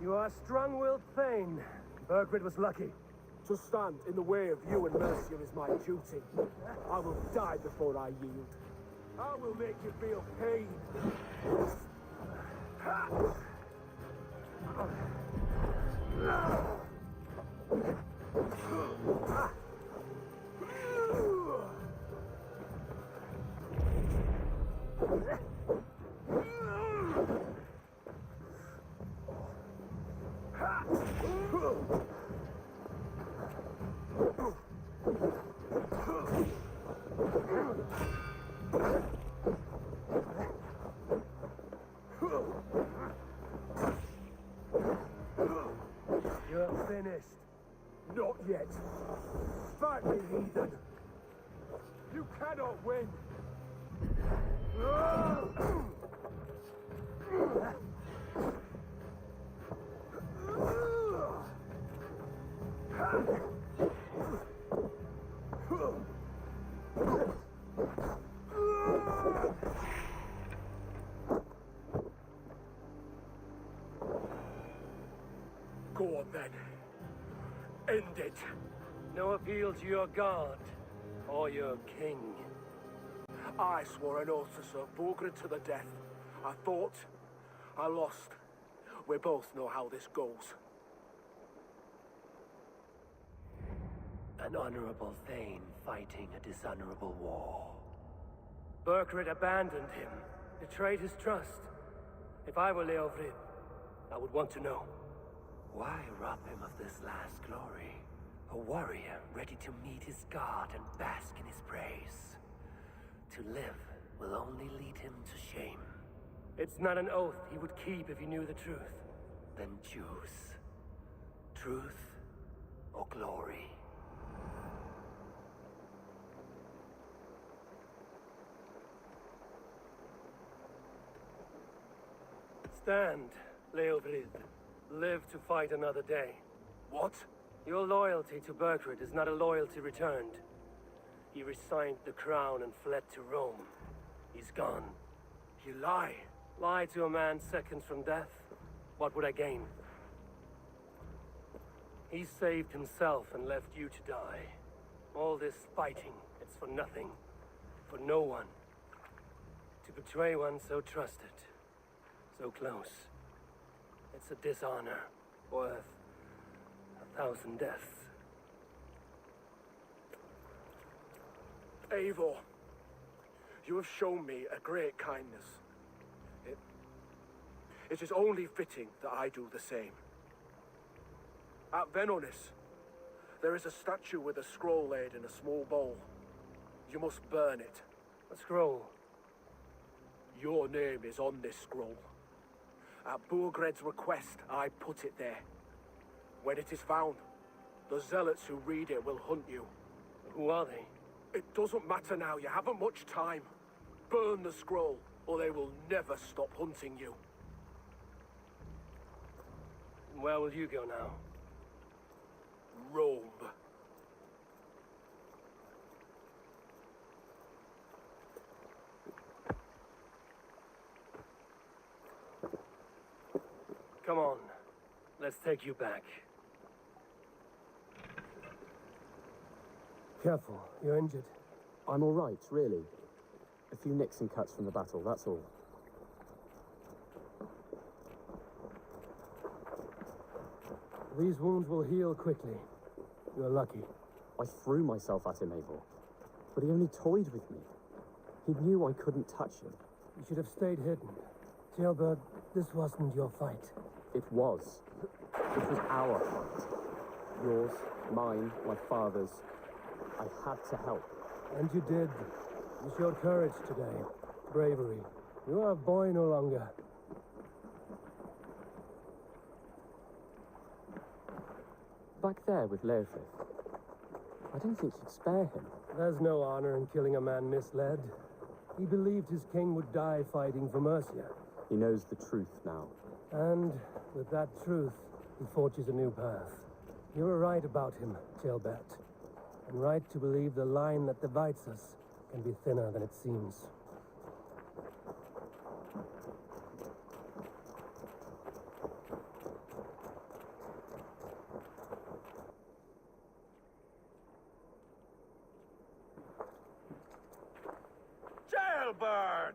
You are a strong-willed thane. Bergrid was lucky. To stand in the way of you and Mercia is my duty. I will die before I yield. I will make you feel pain. You're finished. Not yet. Fight me, heathen. You cannot win. Go on then. End it. No appeal to your god or your king. I swore an oath to serve Borgred to the death. I fought. I lost. We both know how this goes. An honorable thane fighting a dishonorable war. Bergrid abandoned him, betrayed his trust. If I were Leofrid, I would want to know. Why rob him of this last glory? A warrior ready to meet his god and bask in his praise. To live will only lead him to shame. It's not an oath he would keep if he knew the truth. Then choose. Truth or glory. Stand, Leofrid. Live to fight another day. What? Your loyalty to Bergrid is not a loyalty returned. He resigned the crown and fled to Rome. He's gone. You lie. Lie to a man seconds from death? What would I gain? He saved himself and left you to die. All this fighting, it's for nothing. For no one. To betray one so trusted. So close. It's a dishonor worth 1,000 deaths. Eivor, you have shown me a great kindness. It is only fitting that I do the same. At Venonis, there is a statue with a scroll laid in a small bowl. You must burn it. A scroll? Your name is on this scroll. At Borgred's request, I put it there. When it is found, the zealots who read it will hunt you. Who are they? It doesn't matter now, you haven't much time. Burn the scroll, or they will never stop hunting you. Where will you go now? Rome. Come on. Let's take you back. Careful, you're injured. I'm all right, really. A few nicks and cuts from the battle, that's all. These wounds will heal quickly. You're lucky. I threw myself at him, Eivor. But he only toyed with me. He knew I couldn't touch him. You should have stayed hidden. Jailbird, this wasn't your fight. It was. It was our fight. Yours, mine, my father's. I had to help. And you did. You showed courage today. Bravery. You are a boy no longer. Back there with Leofrith. I didn't think you'd spare him. There's no honor in killing a man misled. He believed his king would die fighting for Mercia. He knows the truth now. And with that truth, he forges a new path. You were right about him, Jailbert. And right to believe the line that divides us can be thinner than it seems. Jailbird!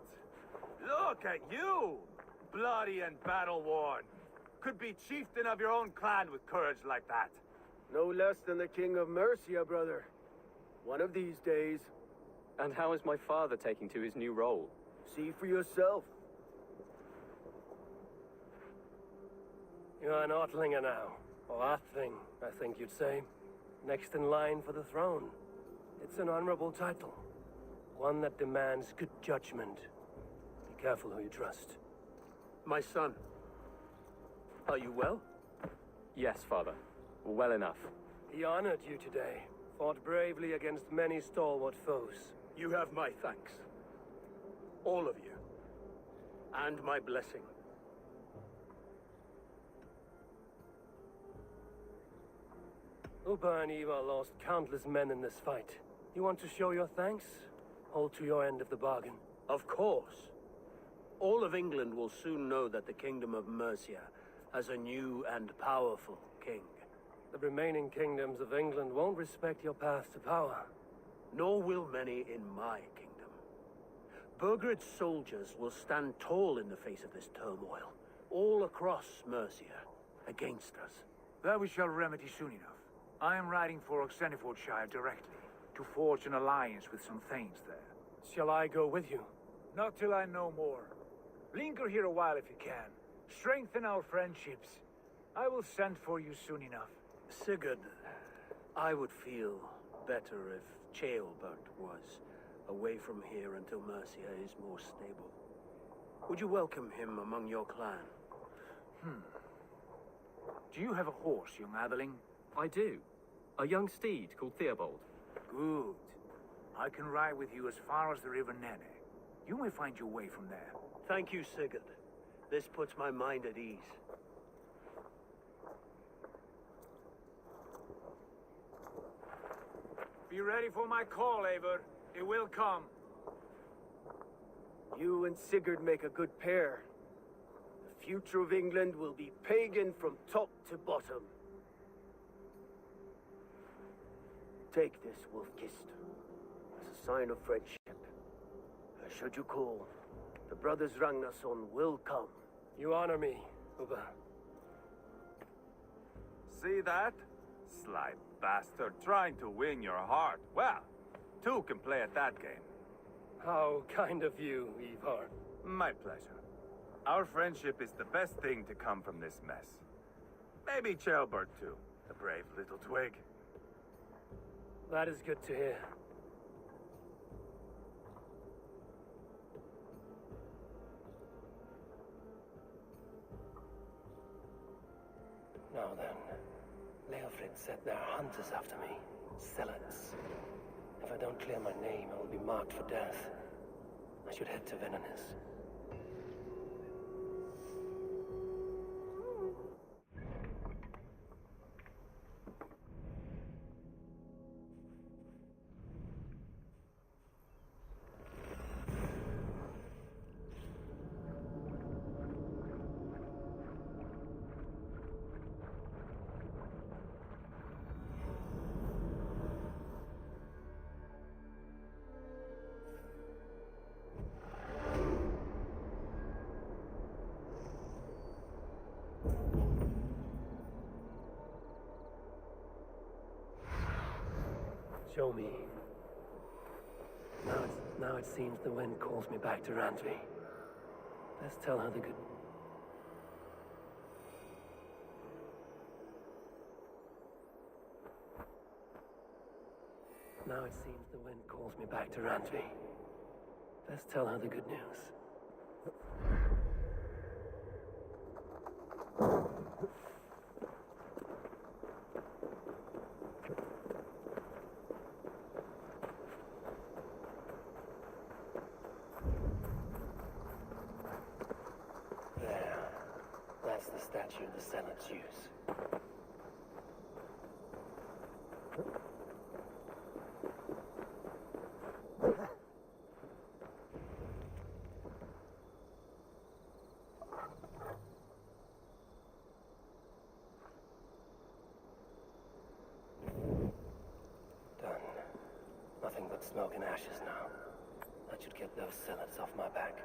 Look at you! Bloody and battle-worn. Could be chieftain of your own clan with courage like that. No less than the king of Mercia, brother. One of these days. And how is my father taking to his new role? See for yourself. You're an Ortlinger now. Or Athling, I think you'd say. Next in line for the throne. It's an honorable title. One that demands good judgment. Be careful who you trust. My son. Are you well? Yes, father. Well enough. He honored you today. Fought bravely against many stalwart foes. You have my thanks. All of you. And my blessing. Upa and Eva lost countless men in this fight. You want to show your thanks? Hold to your end of the bargain. Of course. All of England will soon know that the Kingdom of Mercia has a new and powerful king. The remaining kingdoms of England won't respect your path to power. Nor will many in my kingdom. Burgred's soldiers will stand tall in the face of this turmoil, all across Mercia, against us. That we shall remedy soon enough. I am riding for Oxenfordshire directly, to forge an alliance with some thanes there. Shall I go with you? Not till I know more. Linger here a while if you can. Strengthen our friendships. I will send for you soon enough. Sigurd, I would feel better if Ceolbert was away from here until Mercia is more stable. Would you welcome him among your clan? Do you have a horse, young Atheling? I do. A young steed called Theobald. Good. I can ride with you as far as the River Nene. You may find your way from there. Thank you, Sigurd. This puts my mind at ease. Be ready for my call, Eivor. It will come. You and Sigurd make a good pair. The future of England will be pagan from top to bottom. Take this, Wolf-Kissed, as a sign of friendship. Should you call, the brothers Ragnarsson will come. You honor me, Uba. See that? Sly bastard trying to win your heart. Well, two can play at that game. How kind of you, Ivar. My pleasure. Our friendship is the best thing to come from this mess. Maybe Ceolbert too, the brave little twig. That is good to hear. Now then, Leofrid said there are hunters after me. Zealots. If I don't clear my name, I will be marked for death. I should head to Venenis. Show me. Now it seems the wind calls me back to Randvi. Let's tell her the good... Now it seems the wind calls me back to Randvi. Let's tell her the good news. There. That's the statue the Senates use. Done. Nothing but smoke and ashes now. That should get those Senates off my back.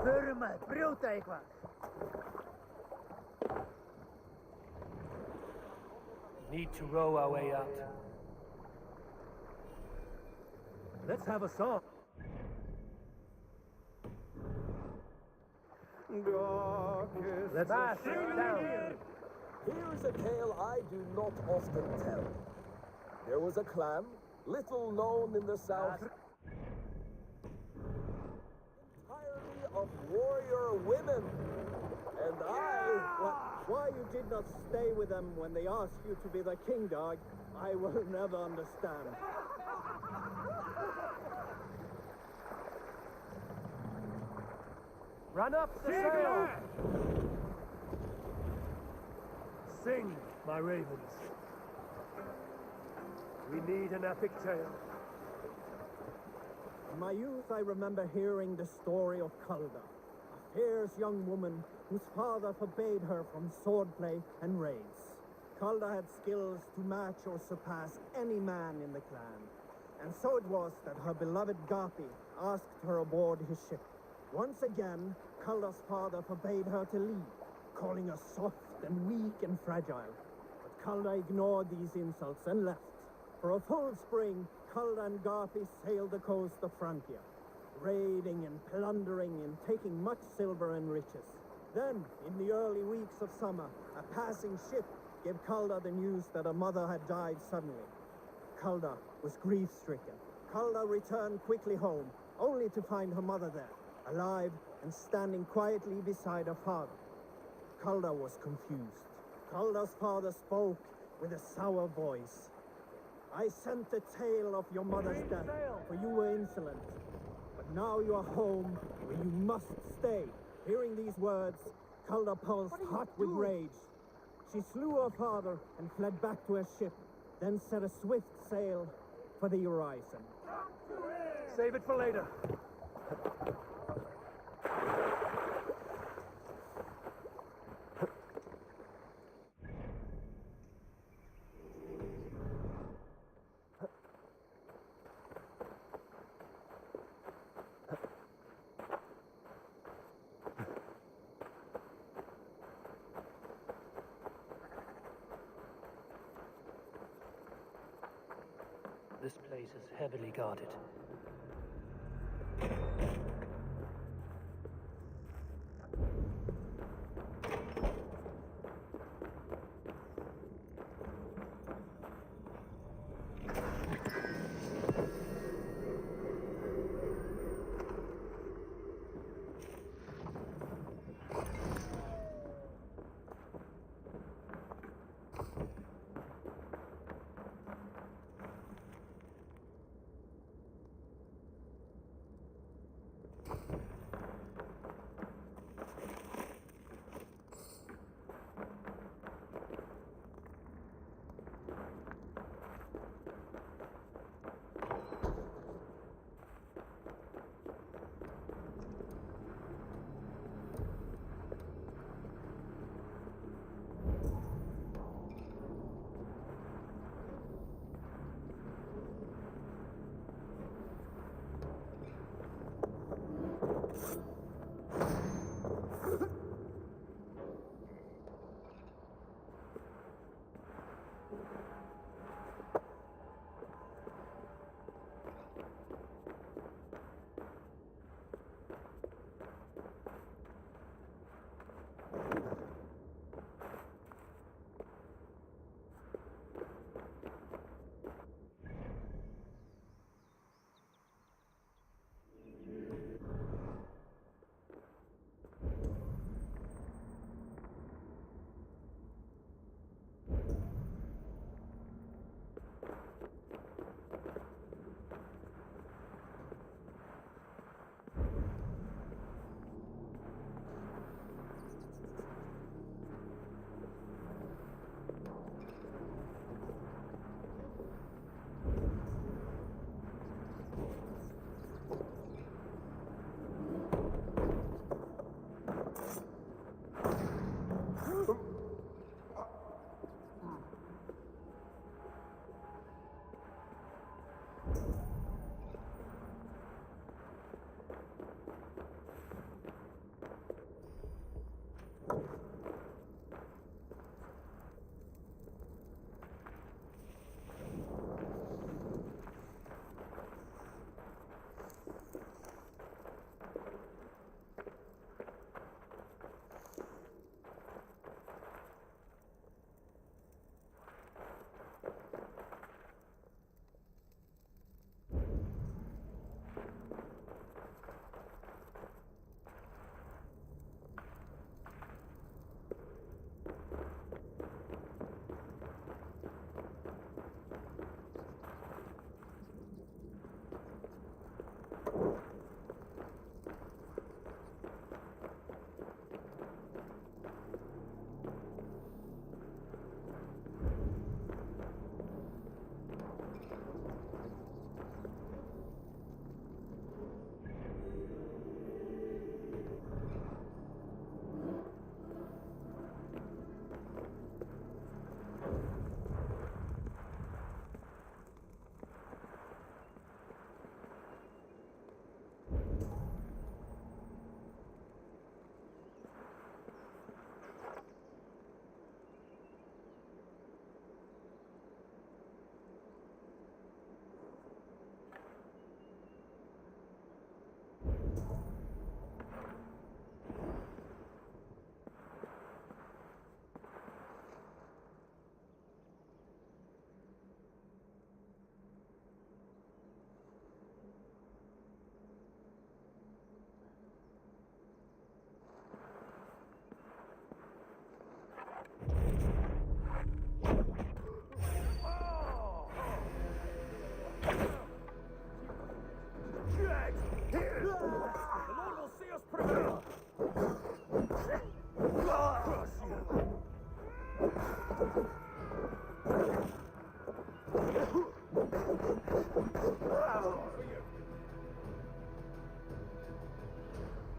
Förum að brjóta eitthvað. Need to row our way out. Let's have a song. Let's sit down. Here's a tale I do not often tell. There was a clan, little known in the south, entirely of warrior women. And why you did not stay with them when they asked you to be the king dog, I will never understand. Run up the sail! Sing, my ravens. We need an epic tale. In my youth, I remember hearing the story of Kalda, a fierce young woman whose father forbade her from swordplay and raids. Kalda had skills to match or surpass any man in the clan, and so it was that her beloved Gapi asked her aboard his ship. Once again, Kalda's father forbade her to leave, calling her soft and weak and fragile. But Kalda ignored these insults and left. For a full spring, Kalda and Gapi sailed the coast of Frontier, raiding and plundering and taking much silver and riches. Then, in the early weeks of summer, a passing ship gave Kalda the news that her mother had died suddenly. Kalda was grief-stricken. Kalda returned quickly home, only to find her mother there, alive and standing quietly beside her father. Kalda was confused. Kalda's father spoke with a sour voice. I sent the tale of your mother's death, for you were insolent. But now you are home, where you must stay. Hearing these words, Kalda pulsed hot with rage. She slew her father and fled back to her ship, then set a swift sail for the horizon. Save it for later. This place is heavily guarded.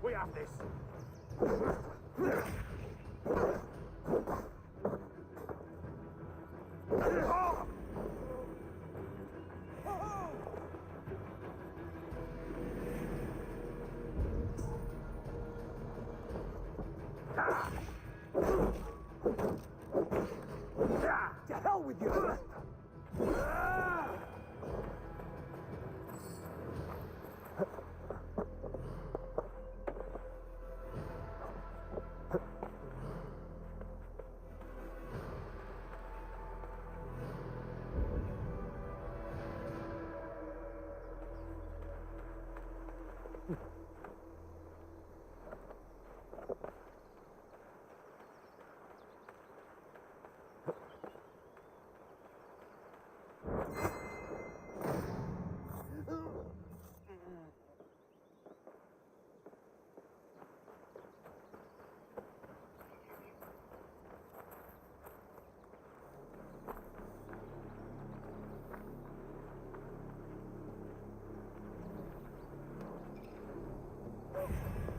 We have this. To hell with you!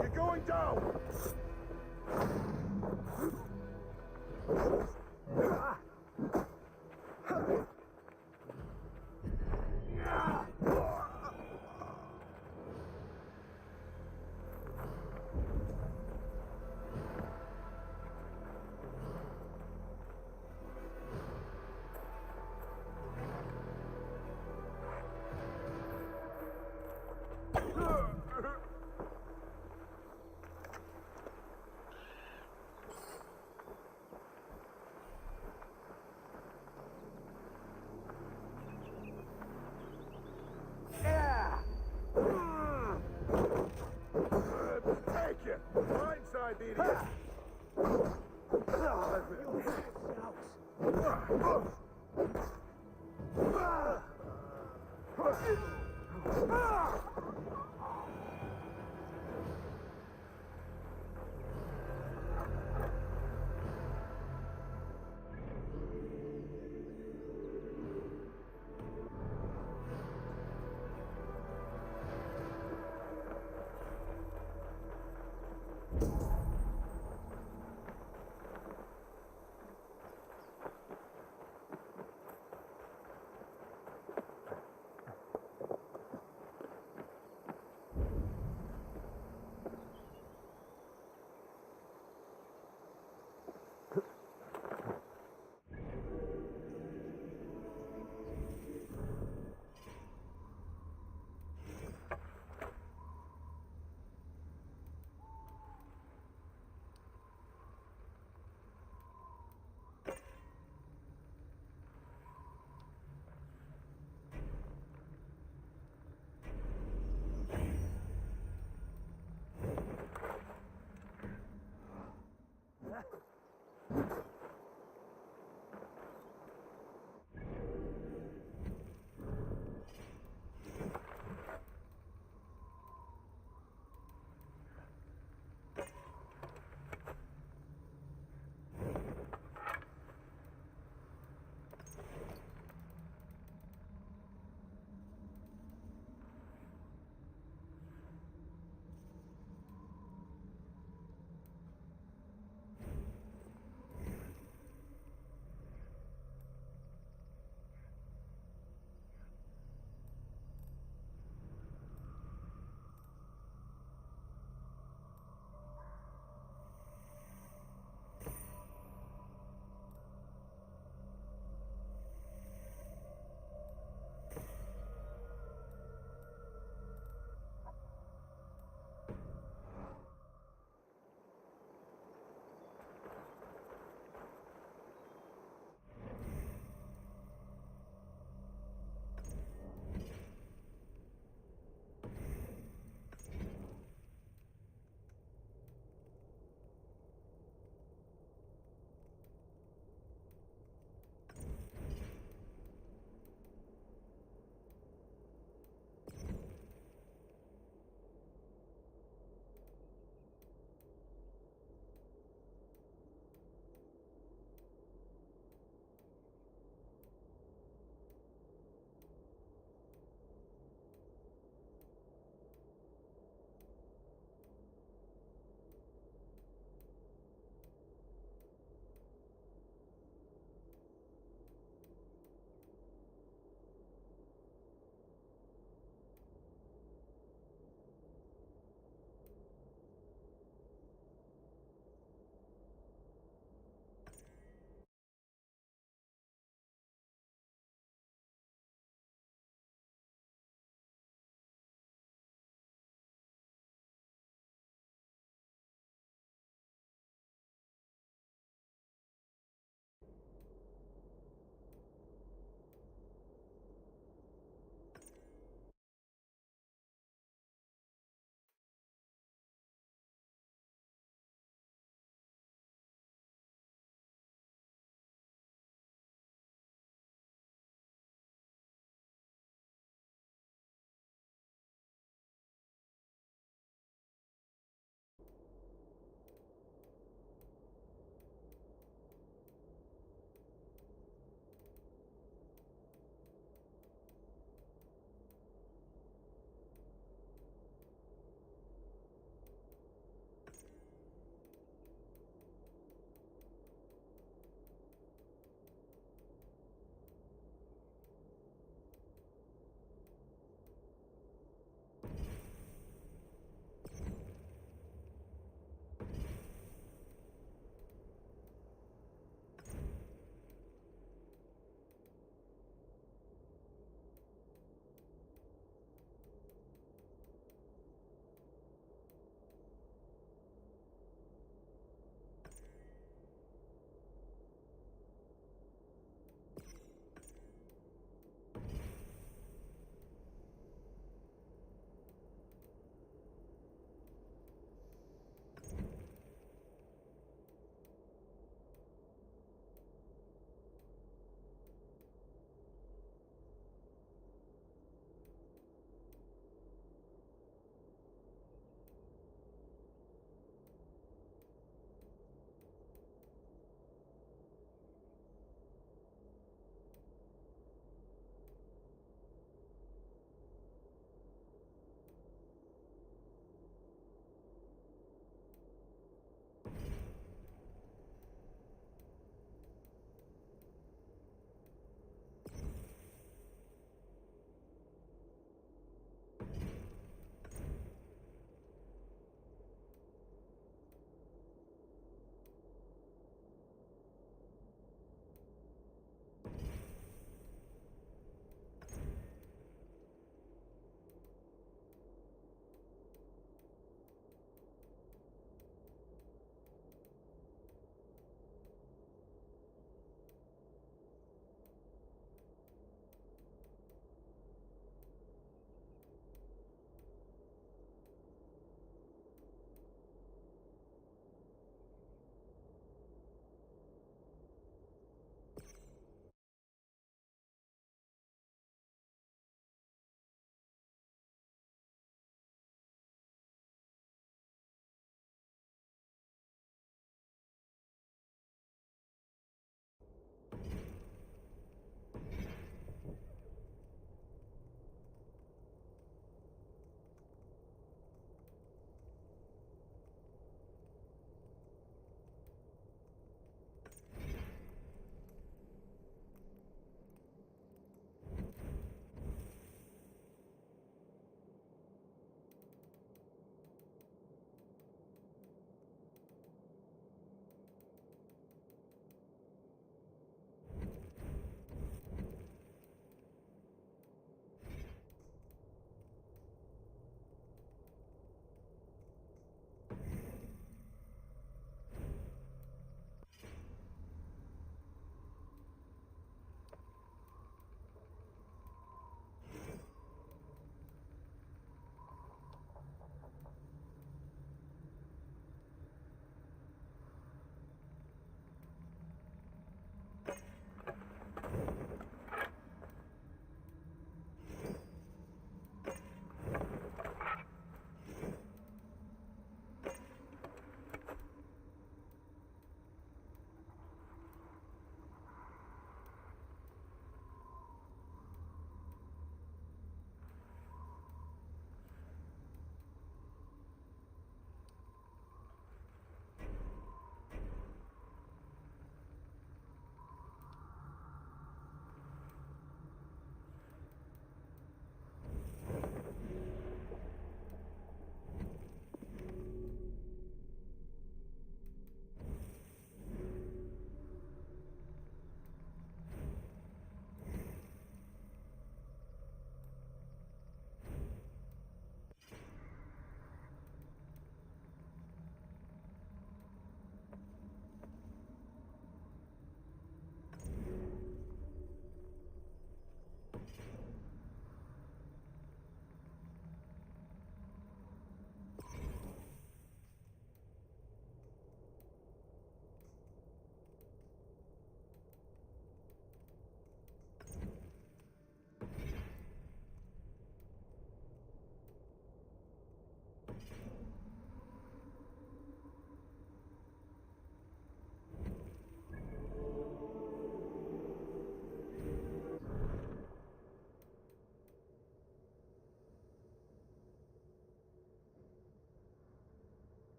You're going down! Take it! Blindside the idiot!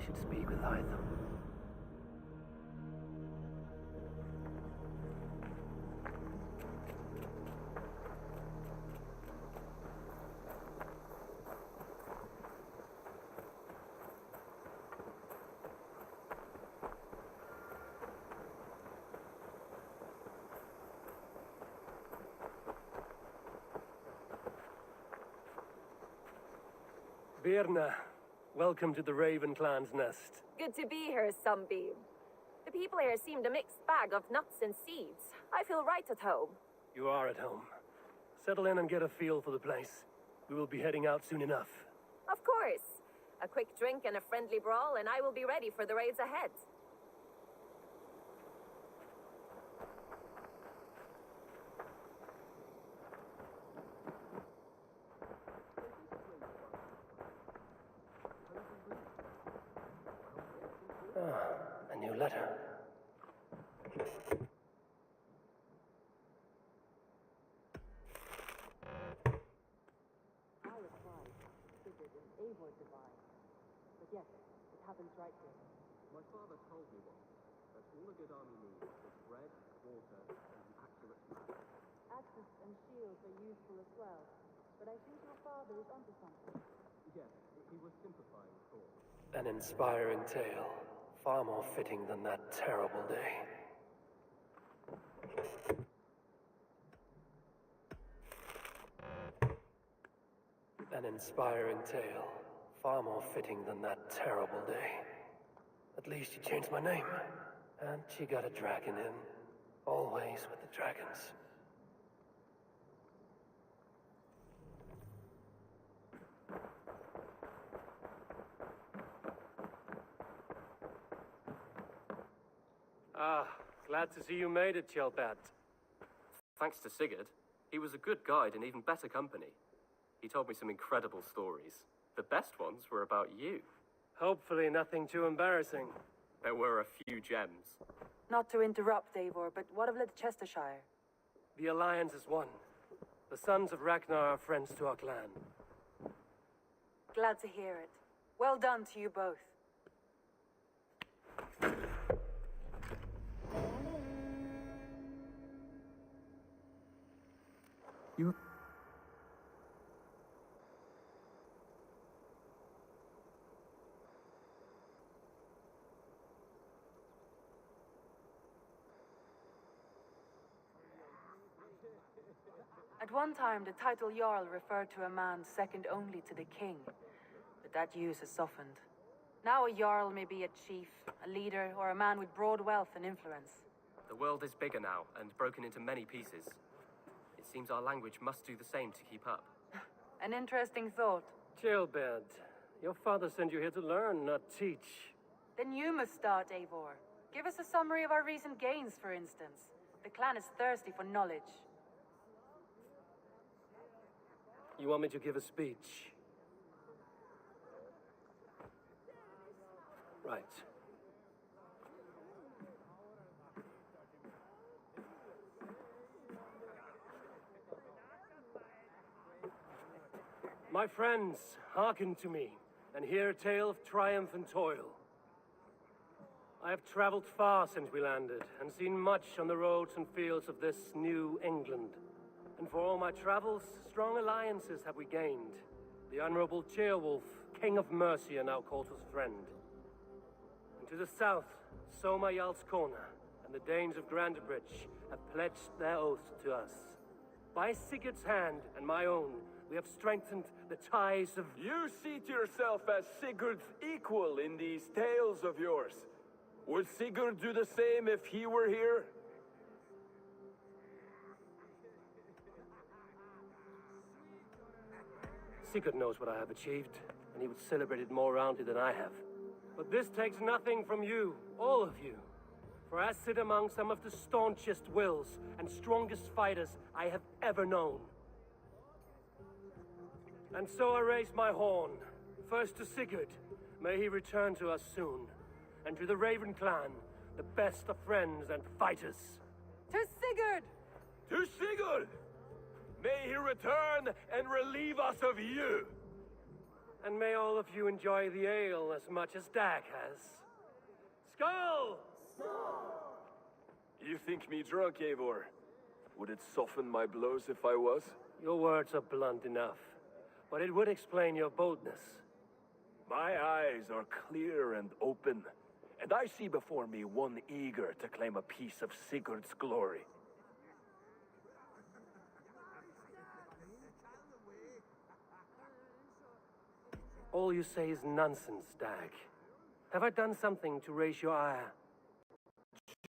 should speak with Hytham. Birna, welcome to the Raven Clan's nest. Good to be here, Sunbeam. The people here seemed a mixed bag of nuts and seeds. I feel right at home. You are at home. Settle in and get a feel for the place. We will be heading out soon enough. Of course. A quick drink and a friendly brawl, and I will be ready for the raids ahead. Ah, a new letter. But yes, it happens right here. My father told me once that all a good army needs is bread, water, and an accurate plan. Axes and shields are useful as well, but I think your father is onto something. Yes, he was simplifying thought. An inspiring tale. Far more fitting than that terrible day. An inspiring tale. Far more fitting than that terrible day. At least you changed my name. And she got a dragon in. Always with the dragons. Ah, glad to see you made it, Chelbat. Thanks to Sigurd, he was a good guide and even better company. He told me some incredible stories. The best ones were about you. Hopefully nothing too embarrassing. There were a few gems. Not to interrupt, Eivor, but what of Leicestershire? The Alliance is one. The sons of Ragnar are friends to our clan. Glad to hear it. Well done to you both. You... At one time, the title Jarl referred to a man second only to the king, but that use has softened. Now a Jarl may be a chief, a leader, or a man with broad wealth and influence. The world is bigger now and broken into many pieces. It seems our language must do the same to keep up. An interesting thought. Chilbed, your father sent you here to learn, not teach. Then you must start, Eivor. Give us a summary of our recent gains, for instance. The clan is thirsty for knowledge. You want me to give a speech? Right. My friends, hearken to me, and hear a tale of triumph and toil. I have traveled far since we landed, and seen much on the roads and fields of this new England. And for all my travels, strong alliances have we gained. The Honorable Ceolwulf, King of Mercia, now calls us friend. And to the south, Soma Jarlskona and the Danes of Grandebridge have pledged their oath to us. By Sigurd's hand and my own, we have strengthened the ties of... You seat yourself as Sigurd's equal in these tales of yours. Would Sigurd do the same if he were here? Sigurd knows what I have achieved, and he would celebrate it more roundly than I have. But this takes nothing from you, all of you. For I sit among some of the staunchest wills and strongest fighters I have ever known. And so I raise my horn, first to Sigurd, may he return to us soon, and to the Raven clan, the best of friends and fighters. To Sigurd! To Sigurd! May he return and relieve us of you! And may all of you enjoy the ale as much as Dag has. Skull! You think me drunk, Eivor? Would it soften my blows if I was? Your words are blunt enough, but it would explain your boldness. My eyes are clear and open, and I see before me one eager to claim a piece of Sigurd's glory. All you say is nonsense, Dag. Have I done something to raise your ire?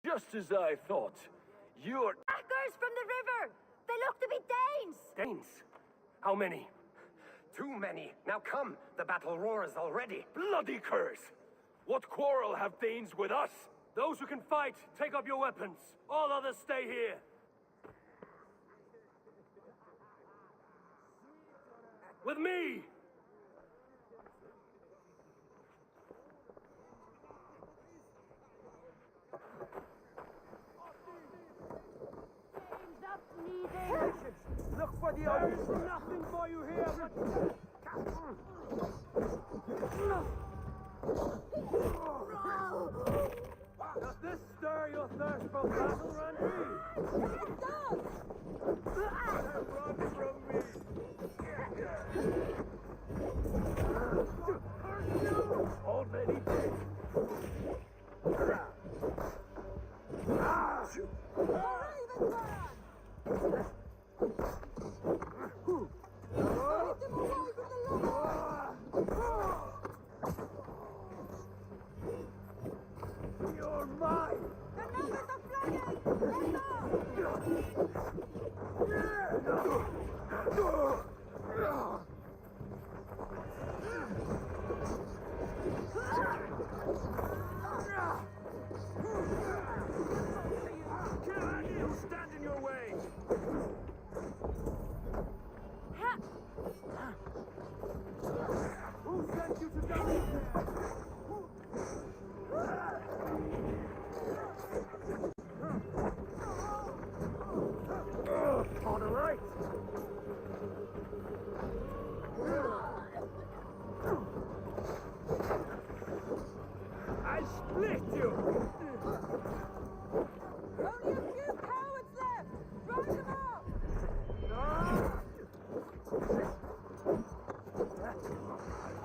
Just as I thought. You're... Hackers from the river! They look to be Danes! Danes? How many? Too many. Now come, the battle roars already. Bloody curse! What quarrel have Danes with us? Those who can fight, take up your weapons. All others stay here. With me! Look for the others! There's nothing for you here but... Does this stir your thirst for battle, Randy? It does! Run from me! Already dead. You're mine! The numbers are flying! You stand in your way! Who sent you to die? On the right! I split you! Only a few cowards left! Drive them out!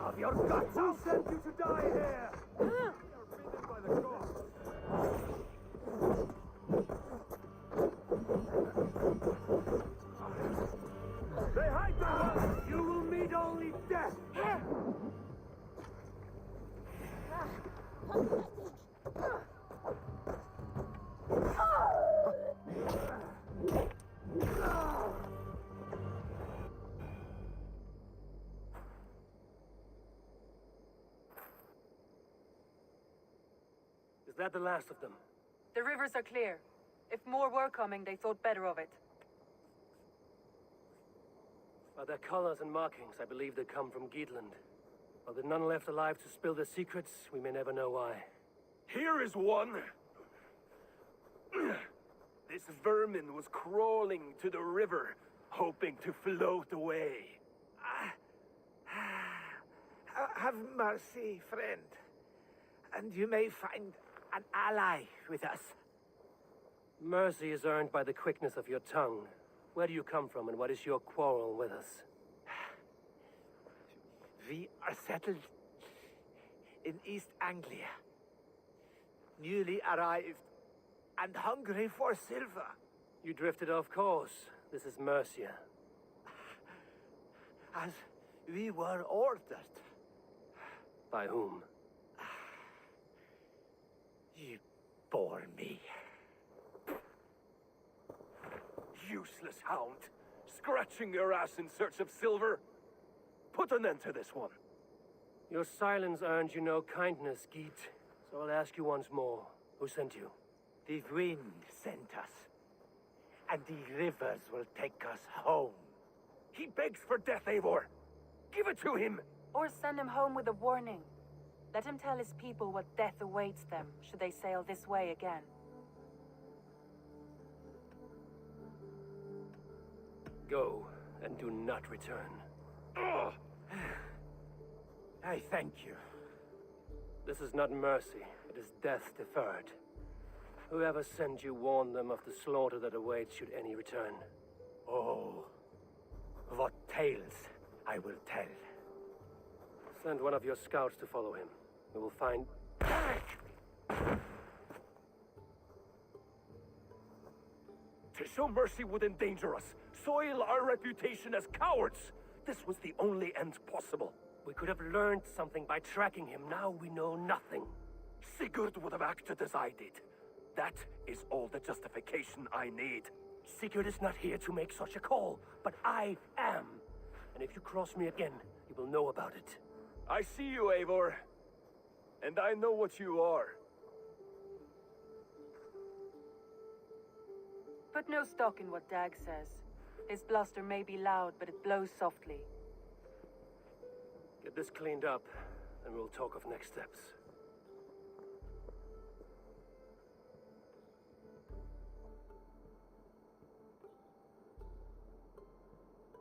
Of your guts! Who sent you to die here? You're bidden by the gods. They hide their weapons! You will meet only death! Is that the last of them? The rivers are clear. If more were coming, they thought better of it. By their colors and markings, I believe they come from Geatland. But with none left alive to spill their secrets, we may never know why. Here is one. This vermin was crawling to the river, hoping to float away. Have mercy, friend. And you may find an ally with us. Mercy is earned by the quickness of your tongue. Where do you come from, and what is your quarrel with us? We are settled in East Anglia. Newly arrived and hungry for silver. You drifted off course. This is Mercia. As we were ordered. By whom? You bore me. Useless hound! Scratching your ass in search of silver! Put an end to this one! Your silence earned you no kindness, Geet. So I'll ask you once more. Who sent you? The wind sent us. And the rivers will take us home. He begs for death, Eivor! Give it to him! Or send him home with a warning. Let him tell his people what death awaits them should they sail this way again. Go, and do not return. I thank you. This is not mercy, it is death deferred. Whoever sent you warned them of the slaughter that awaits should any return. Oh, what tales I will tell. Send one of your scouts to follow him. We will find... To show mercy would endanger us, soil our reputation as cowards. This was the only end possible. We could have learned something by tracking him. Now we know nothing. Sigurd would have acted as I did. That is all the justification I need. Sigurd is not here to make such a call, but I am. And if you cross me again, you will know about it. I see you, Eivor. And I know what you are. Put no stock in what Dag says. His bluster may be loud, but it blows softly. Get this cleaned up, and we'll talk of next steps.